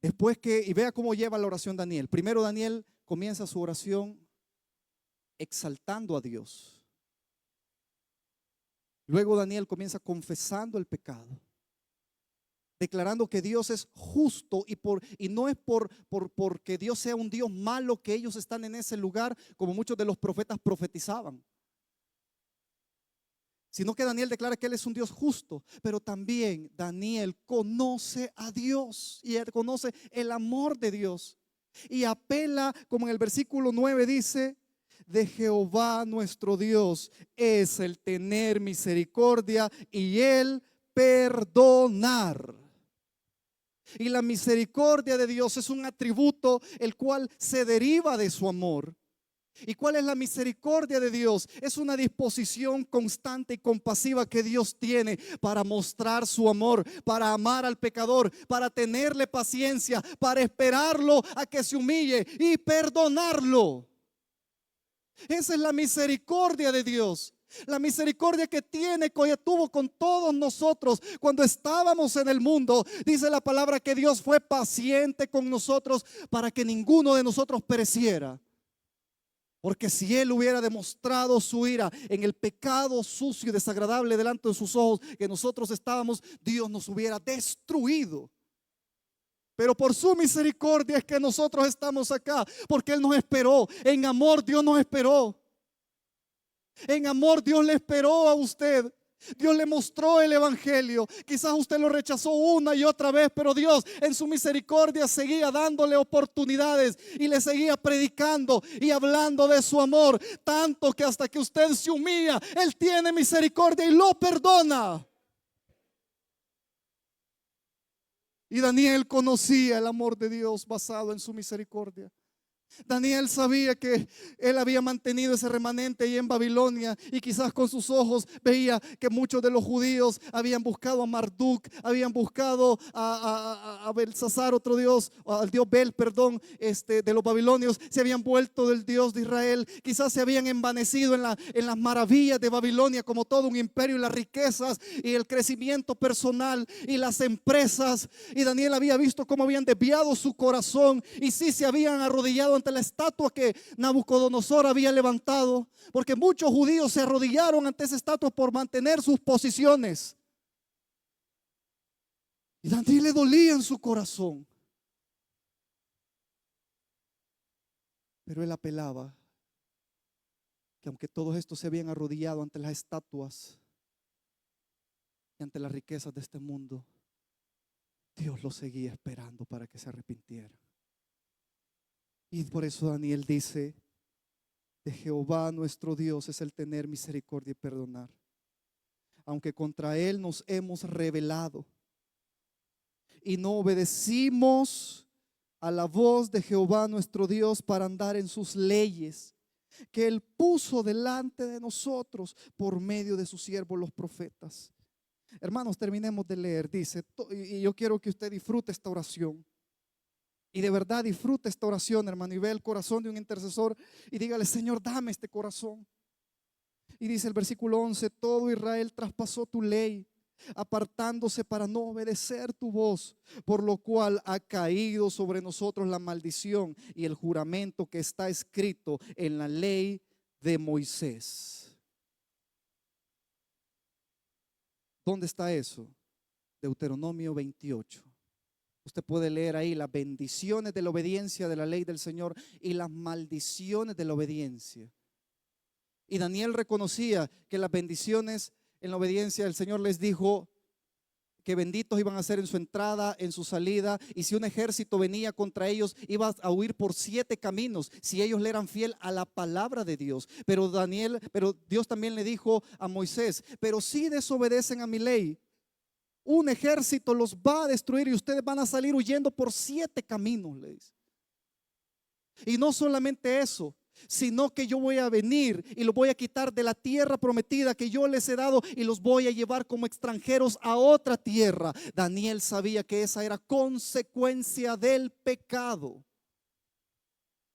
Después y vea cómo lleva la oración Daniel. Primero Daniel comienza su oración exaltando a Dios. Luego Daniel comienza confesando el pecado, declarando que Dios es justo y no es porque Dios sea un Dios malo que ellos están en ese lugar, como muchos de los profetas profetizaban, sino que Daniel declara que Él es un Dios justo. Pero también Daniel conoce a Dios y él conoce el amor de Dios y apela, como en el versículo 9 dice, de Jehová nuestro Dios es el tener misericordia y el perdonar. Y la misericordia de Dios es un atributo el cual se deriva de su amor. ¿Y cuál es la misericordia de Dios? Es una disposición constante y compasiva que Dios tiene para mostrar su amor, para amar al pecador, para tenerle paciencia, para esperarlo a que se humille y perdonarlo. Esa es la misericordia de Dios. La misericordia que tiene, que tuvo con todos nosotros cuando estábamos en el mundo. Dice la palabra que Dios fue paciente con nosotros para que ninguno de nosotros pereciera. Porque si Él hubiera demostrado su ira en el pecado sucio y desagradable delante de sus ojos que nosotros estábamos, Dios nos hubiera destruido. Pero por su misericordia es que nosotros estamos acá, porque Él nos esperó. En amor Dios nos esperó. En amor Dios le esperó a usted. Dios le mostró el evangelio. Quizás usted lo rechazó una y otra vez, pero Dios en su misericordia seguía dándole oportunidades y le seguía predicando y hablando de su amor, tanto que hasta que usted se humilla, Él tiene misericordia y lo perdona. Y Daniel conocía el amor de Dios basado en su misericordia. Daniel sabía que él había mantenido ese remanente ahí en Babilonia, y quizás con sus ojos veía que muchos de los judíos habían buscado a Marduk, habían buscado a Belsasar, otro dios, al dios Bel, perdón, de los babilonios, se habían vuelto del Dios de Israel. Quizás se habían envanecido en las maravillas de Babilonia como todo un imperio, y las riquezas y el crecimiento personal y las empresas. Y Daniel había visto cómo habían desviado su corazón, y sí se habían arrodillado ante la estatua que Nabucodonosor había levantado, porque muchos judíos se arrodillaron ante esa estatua por mantener sus posiciones. Y Daniel le dolía en su corazón, pero él apelaba que aunque todos estos se habían arrodillado ante las estatuas y ante las riquezas de este mundo, Dios los seguía esperando para que se arrepintieran. Y por eso Daniel dice: de Jehová nuestro Dios es el tener misericordia y perdonar, aunque contra Él nos hemos rebelado y no obedecimos a la voz de Jehová nuestro Dios para andar en sus leyes, que Él puso delante de nosotros por medio de sus siervos los profetas. Hermanos, terminemos de leer. Dice, y yo quiero que usted disfrute esta oración. Y de verdad disfrute esta oración, hermano, y ve el corazón de un intercesor y dígale: Señor, dame este corazón. Y dice el versículo 11: todo Israel traspasó tu ley, apartándose para no obedecer tu voz, por lo cual ha caído sobre nosotros la maldición y el juramento que está escrito en la ley de Moisés. ¿Dónde está eso? Deuteronomio 28. Usted puede leer ahí las bendiciones de la obediencia de la ley del Señor y las maldiciones de la obediencia. Y Daniel reconocía que las bendiciones en la obediencia del Señor les dijo que benditos iban a ser en su entrada, en su salida, y si un ejército venía contra ellos, iba a huir por 7 caminos si ellos le eran fiel a la palabra de Dios. Pero Dios también le dijo a Moisés: pero si desobedecen a mi ley, un ejército los va a destruir y ustedes van a salir huyendo por 7 caminos, le dice. Y no solamente eso, sino que yo voy a venir y los voy a quitar de la tierra prometida que yo les he dado y los voy a llevar como extranjeros a otra tierra. Daniel sabía que esa era consecuencia del pecado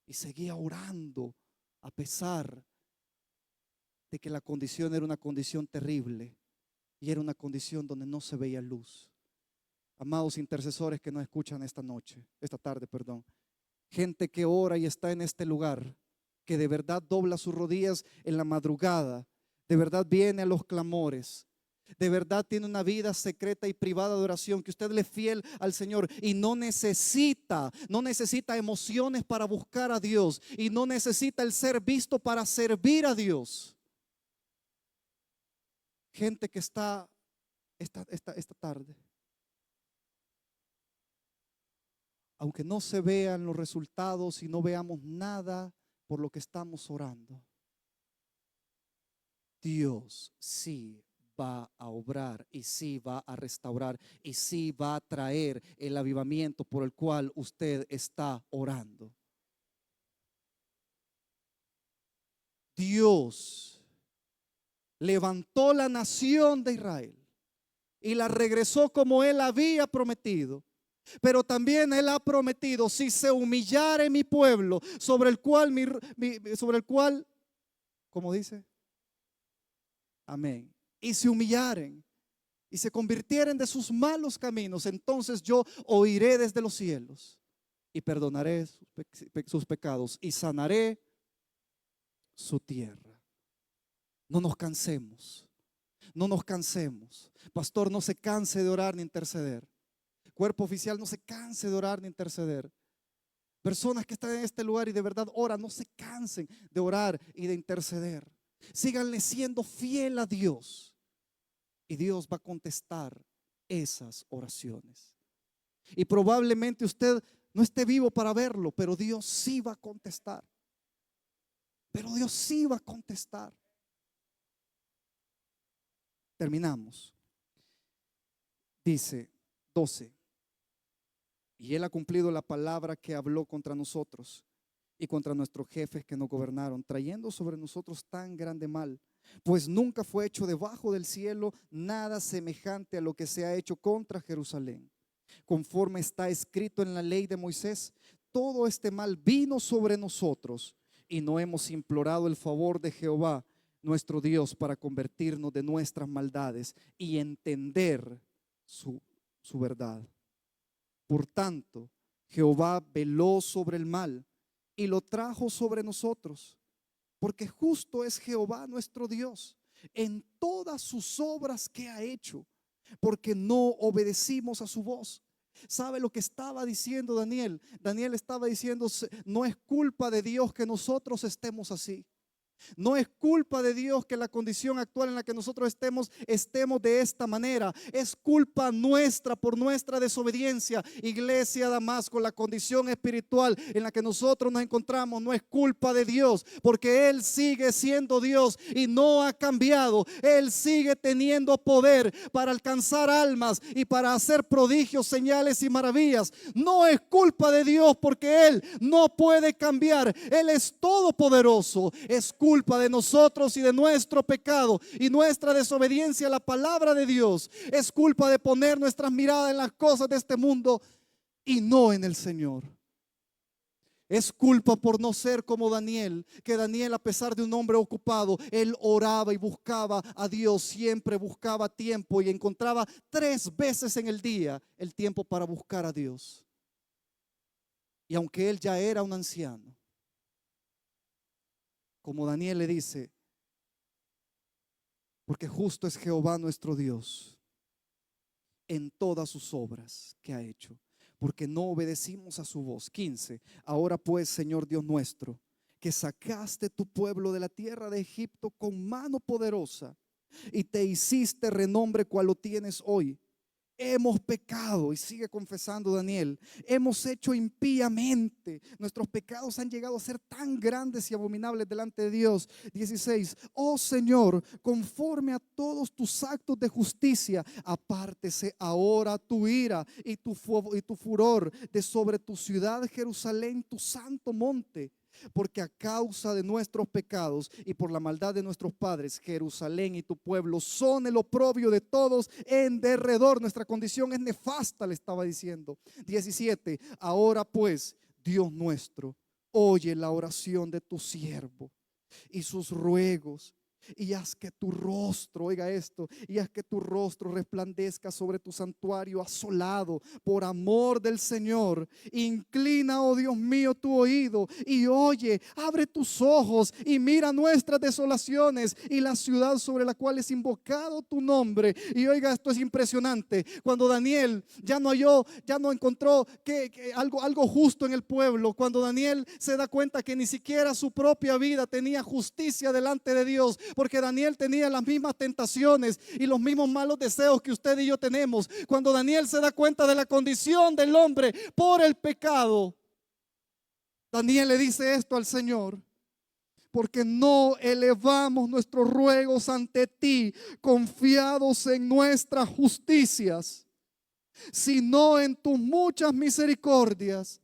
y seguía orando a pesar de que la condición era una condición terrible. Y era una condición donde no se veía luz. Amados intercesores que nos escuchan esta tarde, gente que ora y está en este lugar, que de verdad dobla sus rodillas en la madrugada, de verdad viene a los clamores, de verdad tiene una vida secreta y privada de oración, que usted le es fiel al Señor y no necesita emociones para buscar a Dios, y no necesita el ser visto para servir a Dios. Gente que está esta tarde, aunque no se vean los resultados y no veamos nada por lo que estamos orando, Dios sí va a obrar y sí va a restaurar y sí va a traer el avivamiento por el cual usted está orando. Dios levantó la nación de Israel y la regresó como Él había prometido. Pero también Él ha prometido: si se humillare mi pueblo, sobre el cual, ¿cómo dice? Amén. Y se humillaren y se convirtieren de sus malos caminos, entonces yo oiré desde los cielos y perdonaré sus pecados y sanaré su tierra. No nos cansemos, no nos cansemos. Pastor, no se canse de orar ni interceder. Cuerpo oficial, no se canse de orar ni interceder. Personas que están en este lugar y de verdad oran, no se cansen de orar y de interceder. Síganle siendo fiel a Dios. Y Dios va a contestar esas oraciones. Y probablemente usted no esté vivo para verlo, pero Dios sí va a contestar. Pero Dios sí va a contestar. Terminamos. Dice 12. Y Él ha cumplido la palabra que habló contra nosotros y contra nuestros jefes que nos gobernaron, trayendo sobre nosotros tan grande mal. Pues nunca fue hecho debajo del cielo nada semejante a lo que se ha hecho contra Jerusalén. Conforme está escrito en la ley de Moisés, todo este mal vino sobre nosotros y no hemos implorado el favor de Jehová nuestro Dios para convertirnos de nuestras maldades y entender su verdad. Por tanto, Jehová veló sobre el mal y lo trajo sobre nosotros, porque justo es Jehová nuestro Dios en todas sus obras que ha hecho, porque no obedecimos a su voz. ¿Sabe lo que estaba diciendo Daniel? Daniel estaba diciendo: no es culpa de Dios que nosotros estemos así. No es culpa de Dios que la condición actual en la que nosotros estemos de esta manera. Es culpa nuestra por nuestra desobediencia. Iglesia Damasco, la condición espiritual en la que nosotros nos encontramos no es culpa de Dios, porque Él sigue siendo Dios y no ha cambiado. Él sigue teniendo poder para alcanzar almas y para hacer prodigios, señales y maravillas. No es culpa de Dios porque Él no puede cambiar. Él es todopoderoso. Es culpa de nosotros y de nuestro pecado y nuestra desobediencia a la palabra de Dios. Es culpa de poner nuestras miradas en las cosas de este mundo y no en el Señor. Es culpa por no ser como Daniel, que Daniel, a pesar de un hombre ocupado, él oraba y buscaba a Dios, siempre buscaba tiempo y encontraba 3 veces en el día el tiempo para buscar a Dios. Y aunque él ya era un anciano, como Daniel le dice: porque justo es Jehová nuestro Dios en todas sus obras que ha hecho, porque no obedecimos a su voz. 15. Ahora pues, Señor Dios nuestro, que sacaste tu pueblo de la tierra de Egipto con mano poderosa y te hiciste renombre cual lo tienes hoy. Hemos pecado, y sigue confesando Daniel, hemos hecho impíamente. Nuestros pecados han llegado a ser tan grandes y abominables delante de Dios. 16. Oh Señor, conforme a todos tus actos de justicia, apártese ahora tu ira y tu furor de sobre tu ciudad Jerusalén, tu santo monte. Porque a causa de nuestros pecados y por la maldad de nuestros padres, Jerusalén y tu pueblo son el oprobio de todos en derredor. Nuestra condición es nefasta, le estaba diciendo. 17. Ahora pues, Dios nuestro, oye la oración de tu siervo y sus ruegos, y haz que tu rostro, oiga esto, y haz que tu rostro resplandezca sobre tu santuario asolado por amor del Señor. Inclina, oh Dios mío, tu oído y oye, abre tus ojos y mira nuestras desolaciones y la ciudad sobre la cual es invocado tu nombre. Y oiga, esto es impresionante. Cuando Daniel ya no encontró algo justo en el pueblo, cuando Daniel se da cuenta que ni siquiera su propia vida tenía justicia delante de Dios, porque Daniel tenía las mismas tentaciones y los mismos malos deseos que usted y yo tenemos. Cuando Daniel se da cuenta de la condición del hombre por el pecado, Daniel le dice esto al Señor: porque no elevamos nuestros ruegos ante ti confiados en nuestras justicias, sino en tus muchas misericordias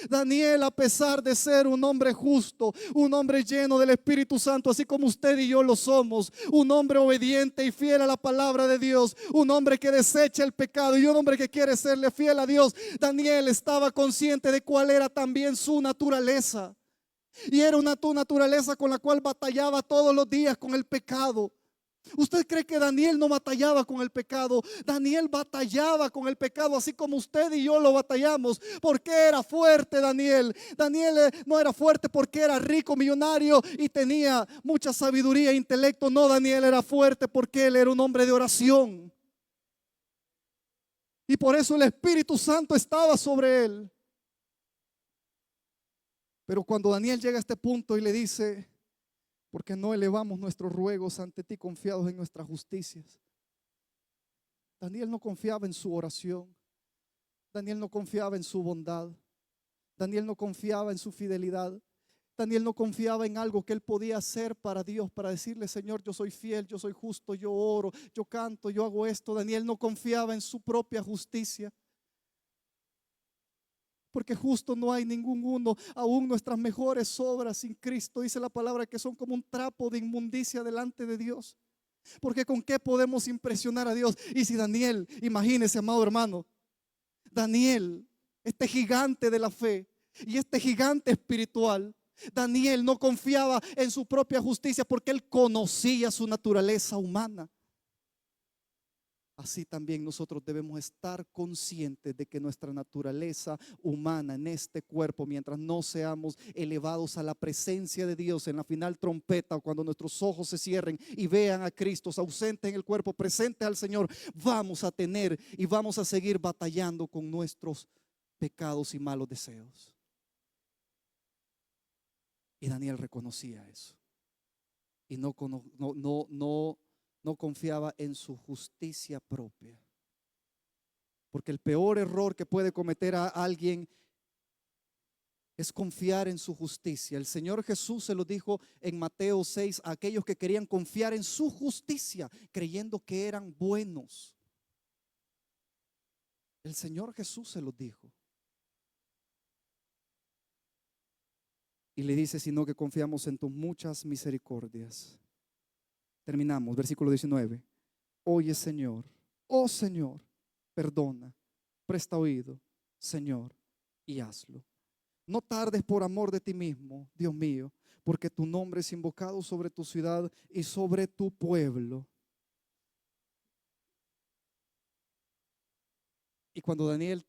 Daniel, a pesar de ser un hombre justo, un hombre lleno del Espíritu Santo, así como usted y yo lo somos, un hombre obediente y fiel a la palabra de Dios, un hombre que desecha el pecado y un hombre que quiere serle fiel a Dios, Daniel estaba consciente de cuál era también su naturaleza. Y era una naturaleza con la cual batallaba todos los días con el pecado. ¿Usted cree que Daniel no batallaba con el pecado? Daniel batallaba con el pecado así como usted y yo lo batallamos. ¿Por qué era fuerte Daniel? Daniel no era fuerte porque era rico, millonario y tenía mucha sabiduría e intelecto. No, Daniel era fuerte porque él era un hombre de oración. Y por eso el Espíritu Santo estaba sobre él. Pero cuando Daniel llega a este punto y le dice: porque no elevamos nuestros ruegos ante ti confiados en nuestras justicias. Daniel no confiaba en su oración. Daniel no confiaba en su bondad. Daniel no confiaba en su fidelidad. Daniel no confiaba en algo que él podía hacer para Dios, para decirle: Señor, yo soy fiel, yo soy justo, yo oro, yo canto, yo hago esto. Daniel no confiaba en su propia justicia. Porque justo no hay ningún uno. Aún nuestras mejores obras sin Cristo, dice la palabra, que son como un trapo de inmundicia delante de Dios. Porque ¿con qué podemos impresionar a Dios? Y si Daniel, imagínese, amado hermano, Daniel, este gigante de la fe y este gigante espiritual, Daniel no confiaba en su propia justicia porque él conocía su naturaleza humana. Así también nosotros debemos estar conscientes de que nuestra naturaleza humana en este cuerpo, mientras no seamos elevados a la presencia de Dios en la final trompeta, o cuando nuestros ojos se cierren y vean a Cristo ausente en el cuerpo, presente al Señor, vamos a tener y vamos a seguir batallando con nuestros pecados y malos deseos. Y Daniel reconocía eso y no confiaba en su justicia propia. Porque el peor error que puede cometer a alguien es confiar en su justicia. El Señor Jesús se lo dijo en Mateo 6 a aquellos que querían confiar en su justicia, creyendo que eran buenos. El Señor Jesús se lo dijo. Y le dice: sino que confiamos en tus muchas misericordias. Terminamos, versículo 19. Oye, Señor, oh Señor, perdona, presta oído, Señor, y hazlo. No tardes por amor de ti mismo, Dios mío, porque tu nombre es invocado sobre tu ciudad y sobre tu pueblo. Y cuando Daniel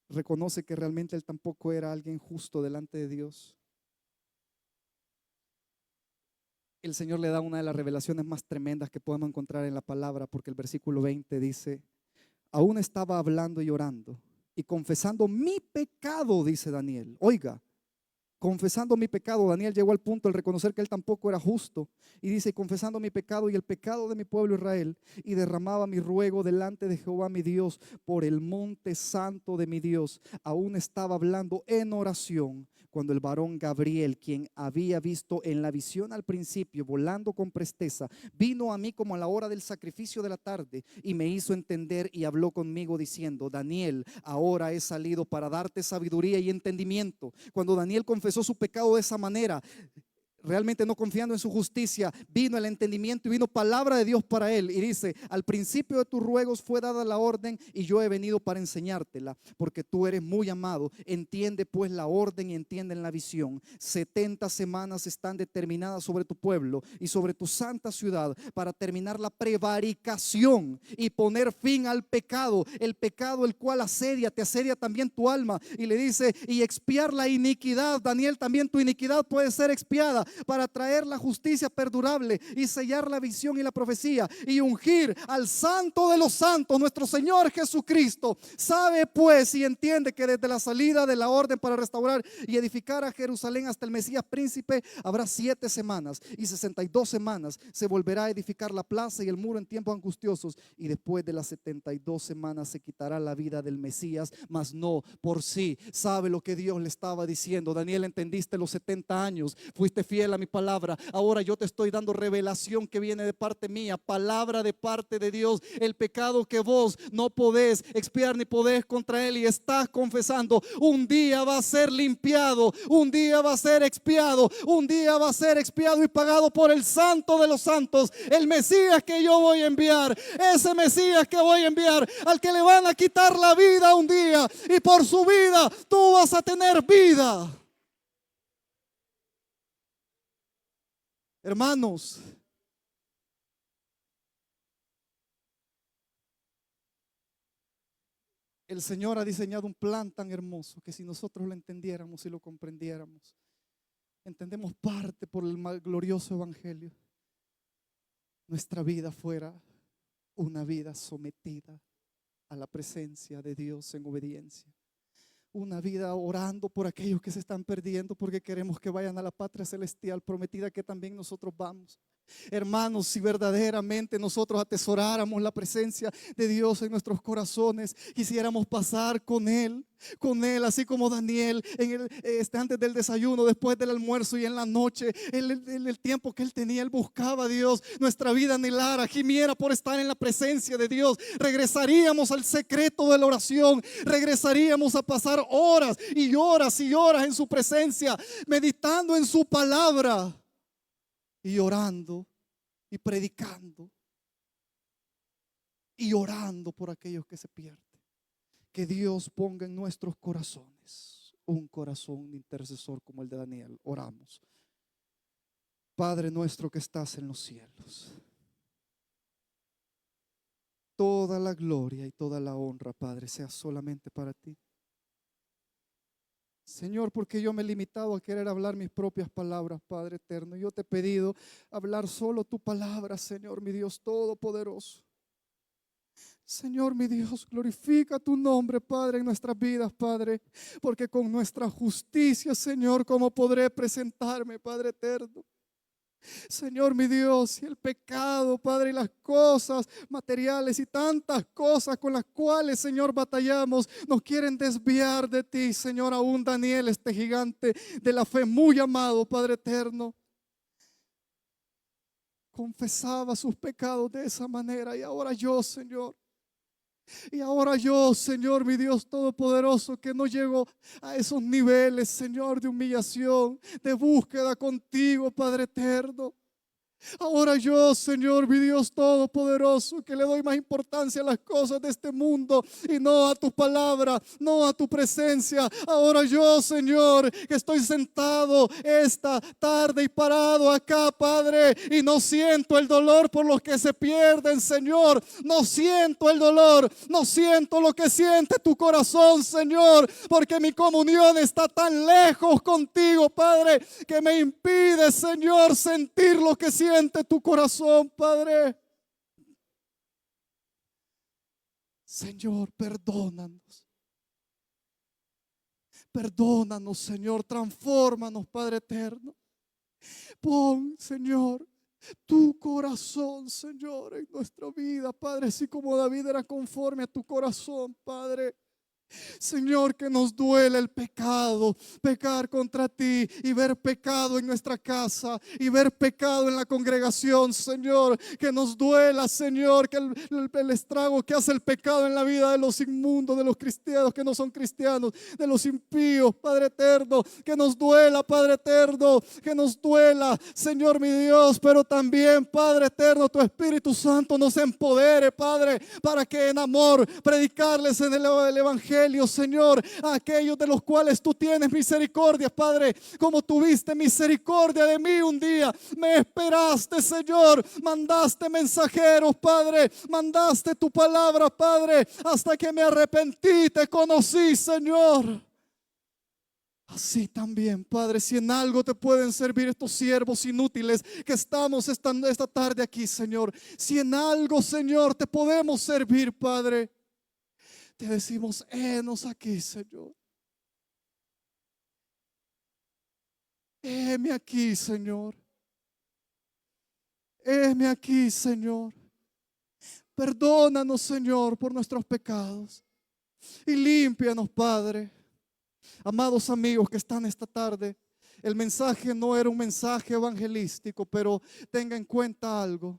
reconoce que realmente él tampoco era alguien justo delante de Dios, el Señor le da una de las revelaciones más tremendas que podemos encontrar en la palabra, porque el versículo 20 dice: aún estaba hablando y orando y confesando mi pecado, dice Daniel. Oiga, confesando mi pecado, Daniel llegó al punto de reconocer que él tampoco era justo. Y dice: confesando mi pecado y el pecado de mi pueblo Israel, y derramaba mi ruego delante de Jehová mi Dios por el monte santo de mi Dios. Aún estaba hablando en oración cuando el varón Gabriel, quien había visto en la visión al principio volando con presteza, vino a mí como a la hora del sacrificio de la tarde y me hizo entender y habló conmigo diciendo: Daniel, ahora he salido para darte sabiduría y entendimiento. Cuando Daniel confesó su pecado de esa manera, realmente no confiando en su justicia, vino el entendimiento y vino palabra de Dios para él. Y dice: al principio de tus ruegos fue dada la orden y yo he venido para enseñártela, porque tú eres muy amado. Entiende pues la orden y entiende la visión. 70 semanas están determinadas sobre tu pueblo y sobre tu santa ciudad para terminar la prevaricación y poner fin al pecado, el pecado el cual te asedia también tu alma. Y le dice: y expiar la iniquidad. Daniel, también tu iniquidad puede ser expiada, para traer la justicia perdurable y sellar la visión y la profecía y ungir al santo de los santos, nuestro Señor Jesucristo. Sabe pues y entiende que desde la salida de la orden para restaurar y edificar a Jerusalén hasta el Mesías príncipe habrá 7 semanas y 62 semanas se volverá a edificar la plaza y el muro en tiempos angustiosos, y después de las 72 semanas se quitará la vida del Mesías, mas no por sí. Sabe lo que Dios le estaba diciendo: Daniel, entendiste los 70 años, fuiste fiel fiel a mi palabra. Ahora yo te estoy dando revelación que viene de parte mía, palabra de parte de Dios. El pecado que vos no podés expiar ni podés contra él y estás confesando, un día va a ser limpiado, un día va a ser expiado, un día va a ser expiado y pagado por el Santo de los santos, el Mesías que yo voy a enviar, ese Mesías que voy a enviar, al que le van a quitar la vida un día, y por su vida tú vas a tener vida. Hermanos, el Señor ha diseñado un plan tan hermoso que si nosotros lo entendiéramos y lo comprendiéramos, entendemos parte por el glorioso evangelio, nuestra vida fuera una vida sometida a la presencia de Dios en obediencia. Una vida orando por aquellos que se están perdiendo, porque queremos que vayan a la patria celestial prometida que también nosotros vamos. Hermanos, si verdaderamente nosotros atesoráramos la presencia de Dios en nuestros corazones, quisiéramos pasar con Él, así como Daniel antes del desayuno, después del almuerzo y en la noche, el tiempo que él tenía, él buscaba a Dios. Nuestra vida anhelara, gimiera por estar en la presencia de Dios. Regresaríamos al secreto de la oración, regresaríamos a pasar horas y horas y horas en su presencia, meditando en su palabra y orando y predicando y orando por aquellos que se pierden. Que Dios ponga en nuestros corazones un corazón intercesor como el de Daniel. Oramos. Padre nuestro que estás en los cielos, toda la gloria y toda la honra, Padre, sea solamente para ti. Señor, porque yo me he limitado a querer hablar mis propias palabras, Padre eterno. Yo te he pedido hablar solo tu palabra, Señor, mi Dios todopoderoso. Señor, mi Dios, glorifica tu nombre, Padre, en nuestras vidas, Padre, porque con nuestra justicia, Señor, ¿cómo podré presentarme, Padre eterno? Señor, mi Dios, y el pecado, Padre, y las cosas materiales y tantas cosas con las cuales, Señor, batallamos, nos quieren desviar de ti, Señor. Aún Daniel, este gigante de la fe muy amado, Padre eterno, confesaba sus pecados de esa manera. Y ahora yo, Señor, mi Dios todopoderoso, que no llego a esos niveles, Señor, de humillación, de búsqueda contigo, Padre eterno. Ahora yo, Señor, mi Dios todopoderoso, que le doy más importancia a las cosas de este mundo y no a tu palabra, no a tu presencia. Ahora yo, Señor, que estoy sentado esta tarde y parado acá, Padre, y no siento el dolor por los que se pierden, Señor. No siento el dolor, no siento lo que siente tu corazón, Señor, porque mi comunión está tan lejos contigo, Padre, que me impide, Señor, sentir lo que siente tu corazón, Padre. Señor, perdónanos. Perdónanos, Señor, transfórmanos, Padre eterno. Pon, Señor, tu corazón, Señor, en nuestra vida, Padre, así como David era conforme a tu corazón, Padre. Señor, que nos duele el pecado, pecar contra ti y ver pecado en nuestra casa y ver pecado en la congregación, Señor, que nos duela, Señor, que el estrago que hace el pecado en la vida de los inmundos, de los cristianos que no son cristianos, de los impíos, Padre eterno, que nos duela, Padre eterno, que nos duela, Señor mi Dios, pero también, Padre eterno, tu Espíritu Santo nos empodere, Padre, para que en amor predicarles en el Evangelio, Señor, a aquellos de los cuales tú tienes misericordia, Padre, como tuviste misericordia de mí un día. Me esperaste, Señor, mandaste mensajeros, Padre, mandaste tu palabra, Padre, hasta que me arrepentí, te conocí, Señor. Así también, Padre, si en algo te pueden servir estos siervos inútiles que estamos esta tarde aquí, Señor, si en algo, Señor, te podemos servir, Padre, te decimos, henos aquí, Señor. Heme aquí, Señor. Heme aquí, Señor. Perdónanos, Señor, por nuestros pecados y límpianos, Padre. Amados amigos que están esta tarde El mensaje no era un mensaje evangelístico, pero tenga en cuenta algo.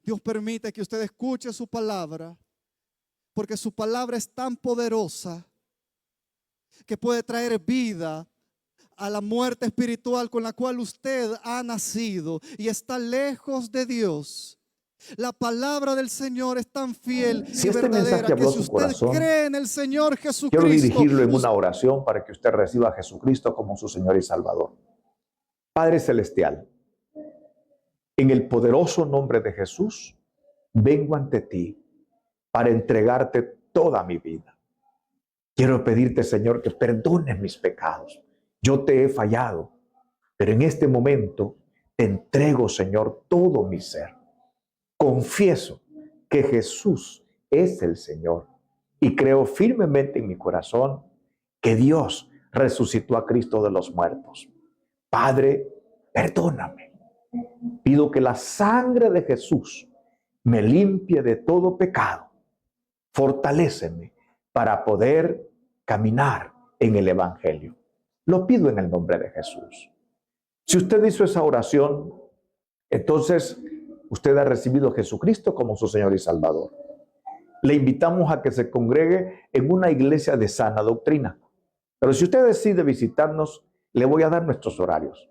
Dios permite que usted escuche su palabra, porque su palabra es tan poderosa que puede traer vida a la muerte espiritual con la cual usted ha nacido y está lejos de Dios. La palabra del Señor es tan fiel Si y este mensaje verdadera que habló a si su usted corazón, cree en el Señor quiero Jesucristo, dirigirlo en una oración para que usted reciba a Jesucristo como su Señor y Salvador. Padre Celestial, en el poderoso nombre de Jesús, vengo ante ti para entregarte toda mi vida. Quiero pedirte, Señor, que perdones mis pecados. Yo te he fallado, pero en este momento te entrego, Señor, todo mi ser. Confieso que Jesús es el Señor y creo firmemente en mi corazón que Dios resucitó a Cristo de los muertos. Padre, perdóname. Pido que la sangre de Jesús me limpie de todo pecado. Fortaléceme para poder caminar en el Evangelio. Lo pido en el nombre de Jesús. Si usted hizo esa oración, entonces usted ha recibido a Jesucristo como su Señor y Salvador. Le invitamos a que se congregue en una iglesia de sana doctrina. Pero si usted decide visitarnos, le voy a dar nuestros horarios.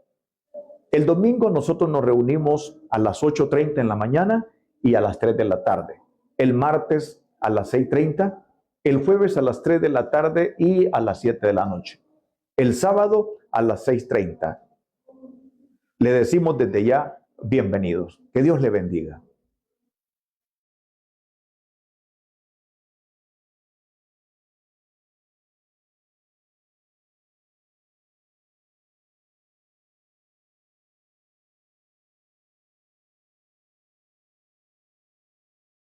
El domingo nosotros nos reunimos a las 8:30 en la mañana y a las 3 de la tarde. El martes a las 6:30, el jueves a las 3 de la tarde y a las 7 de la noche. El sábado a las 6:30. Le decimos desde ya, bienvenidos. Que Dios le bendiga.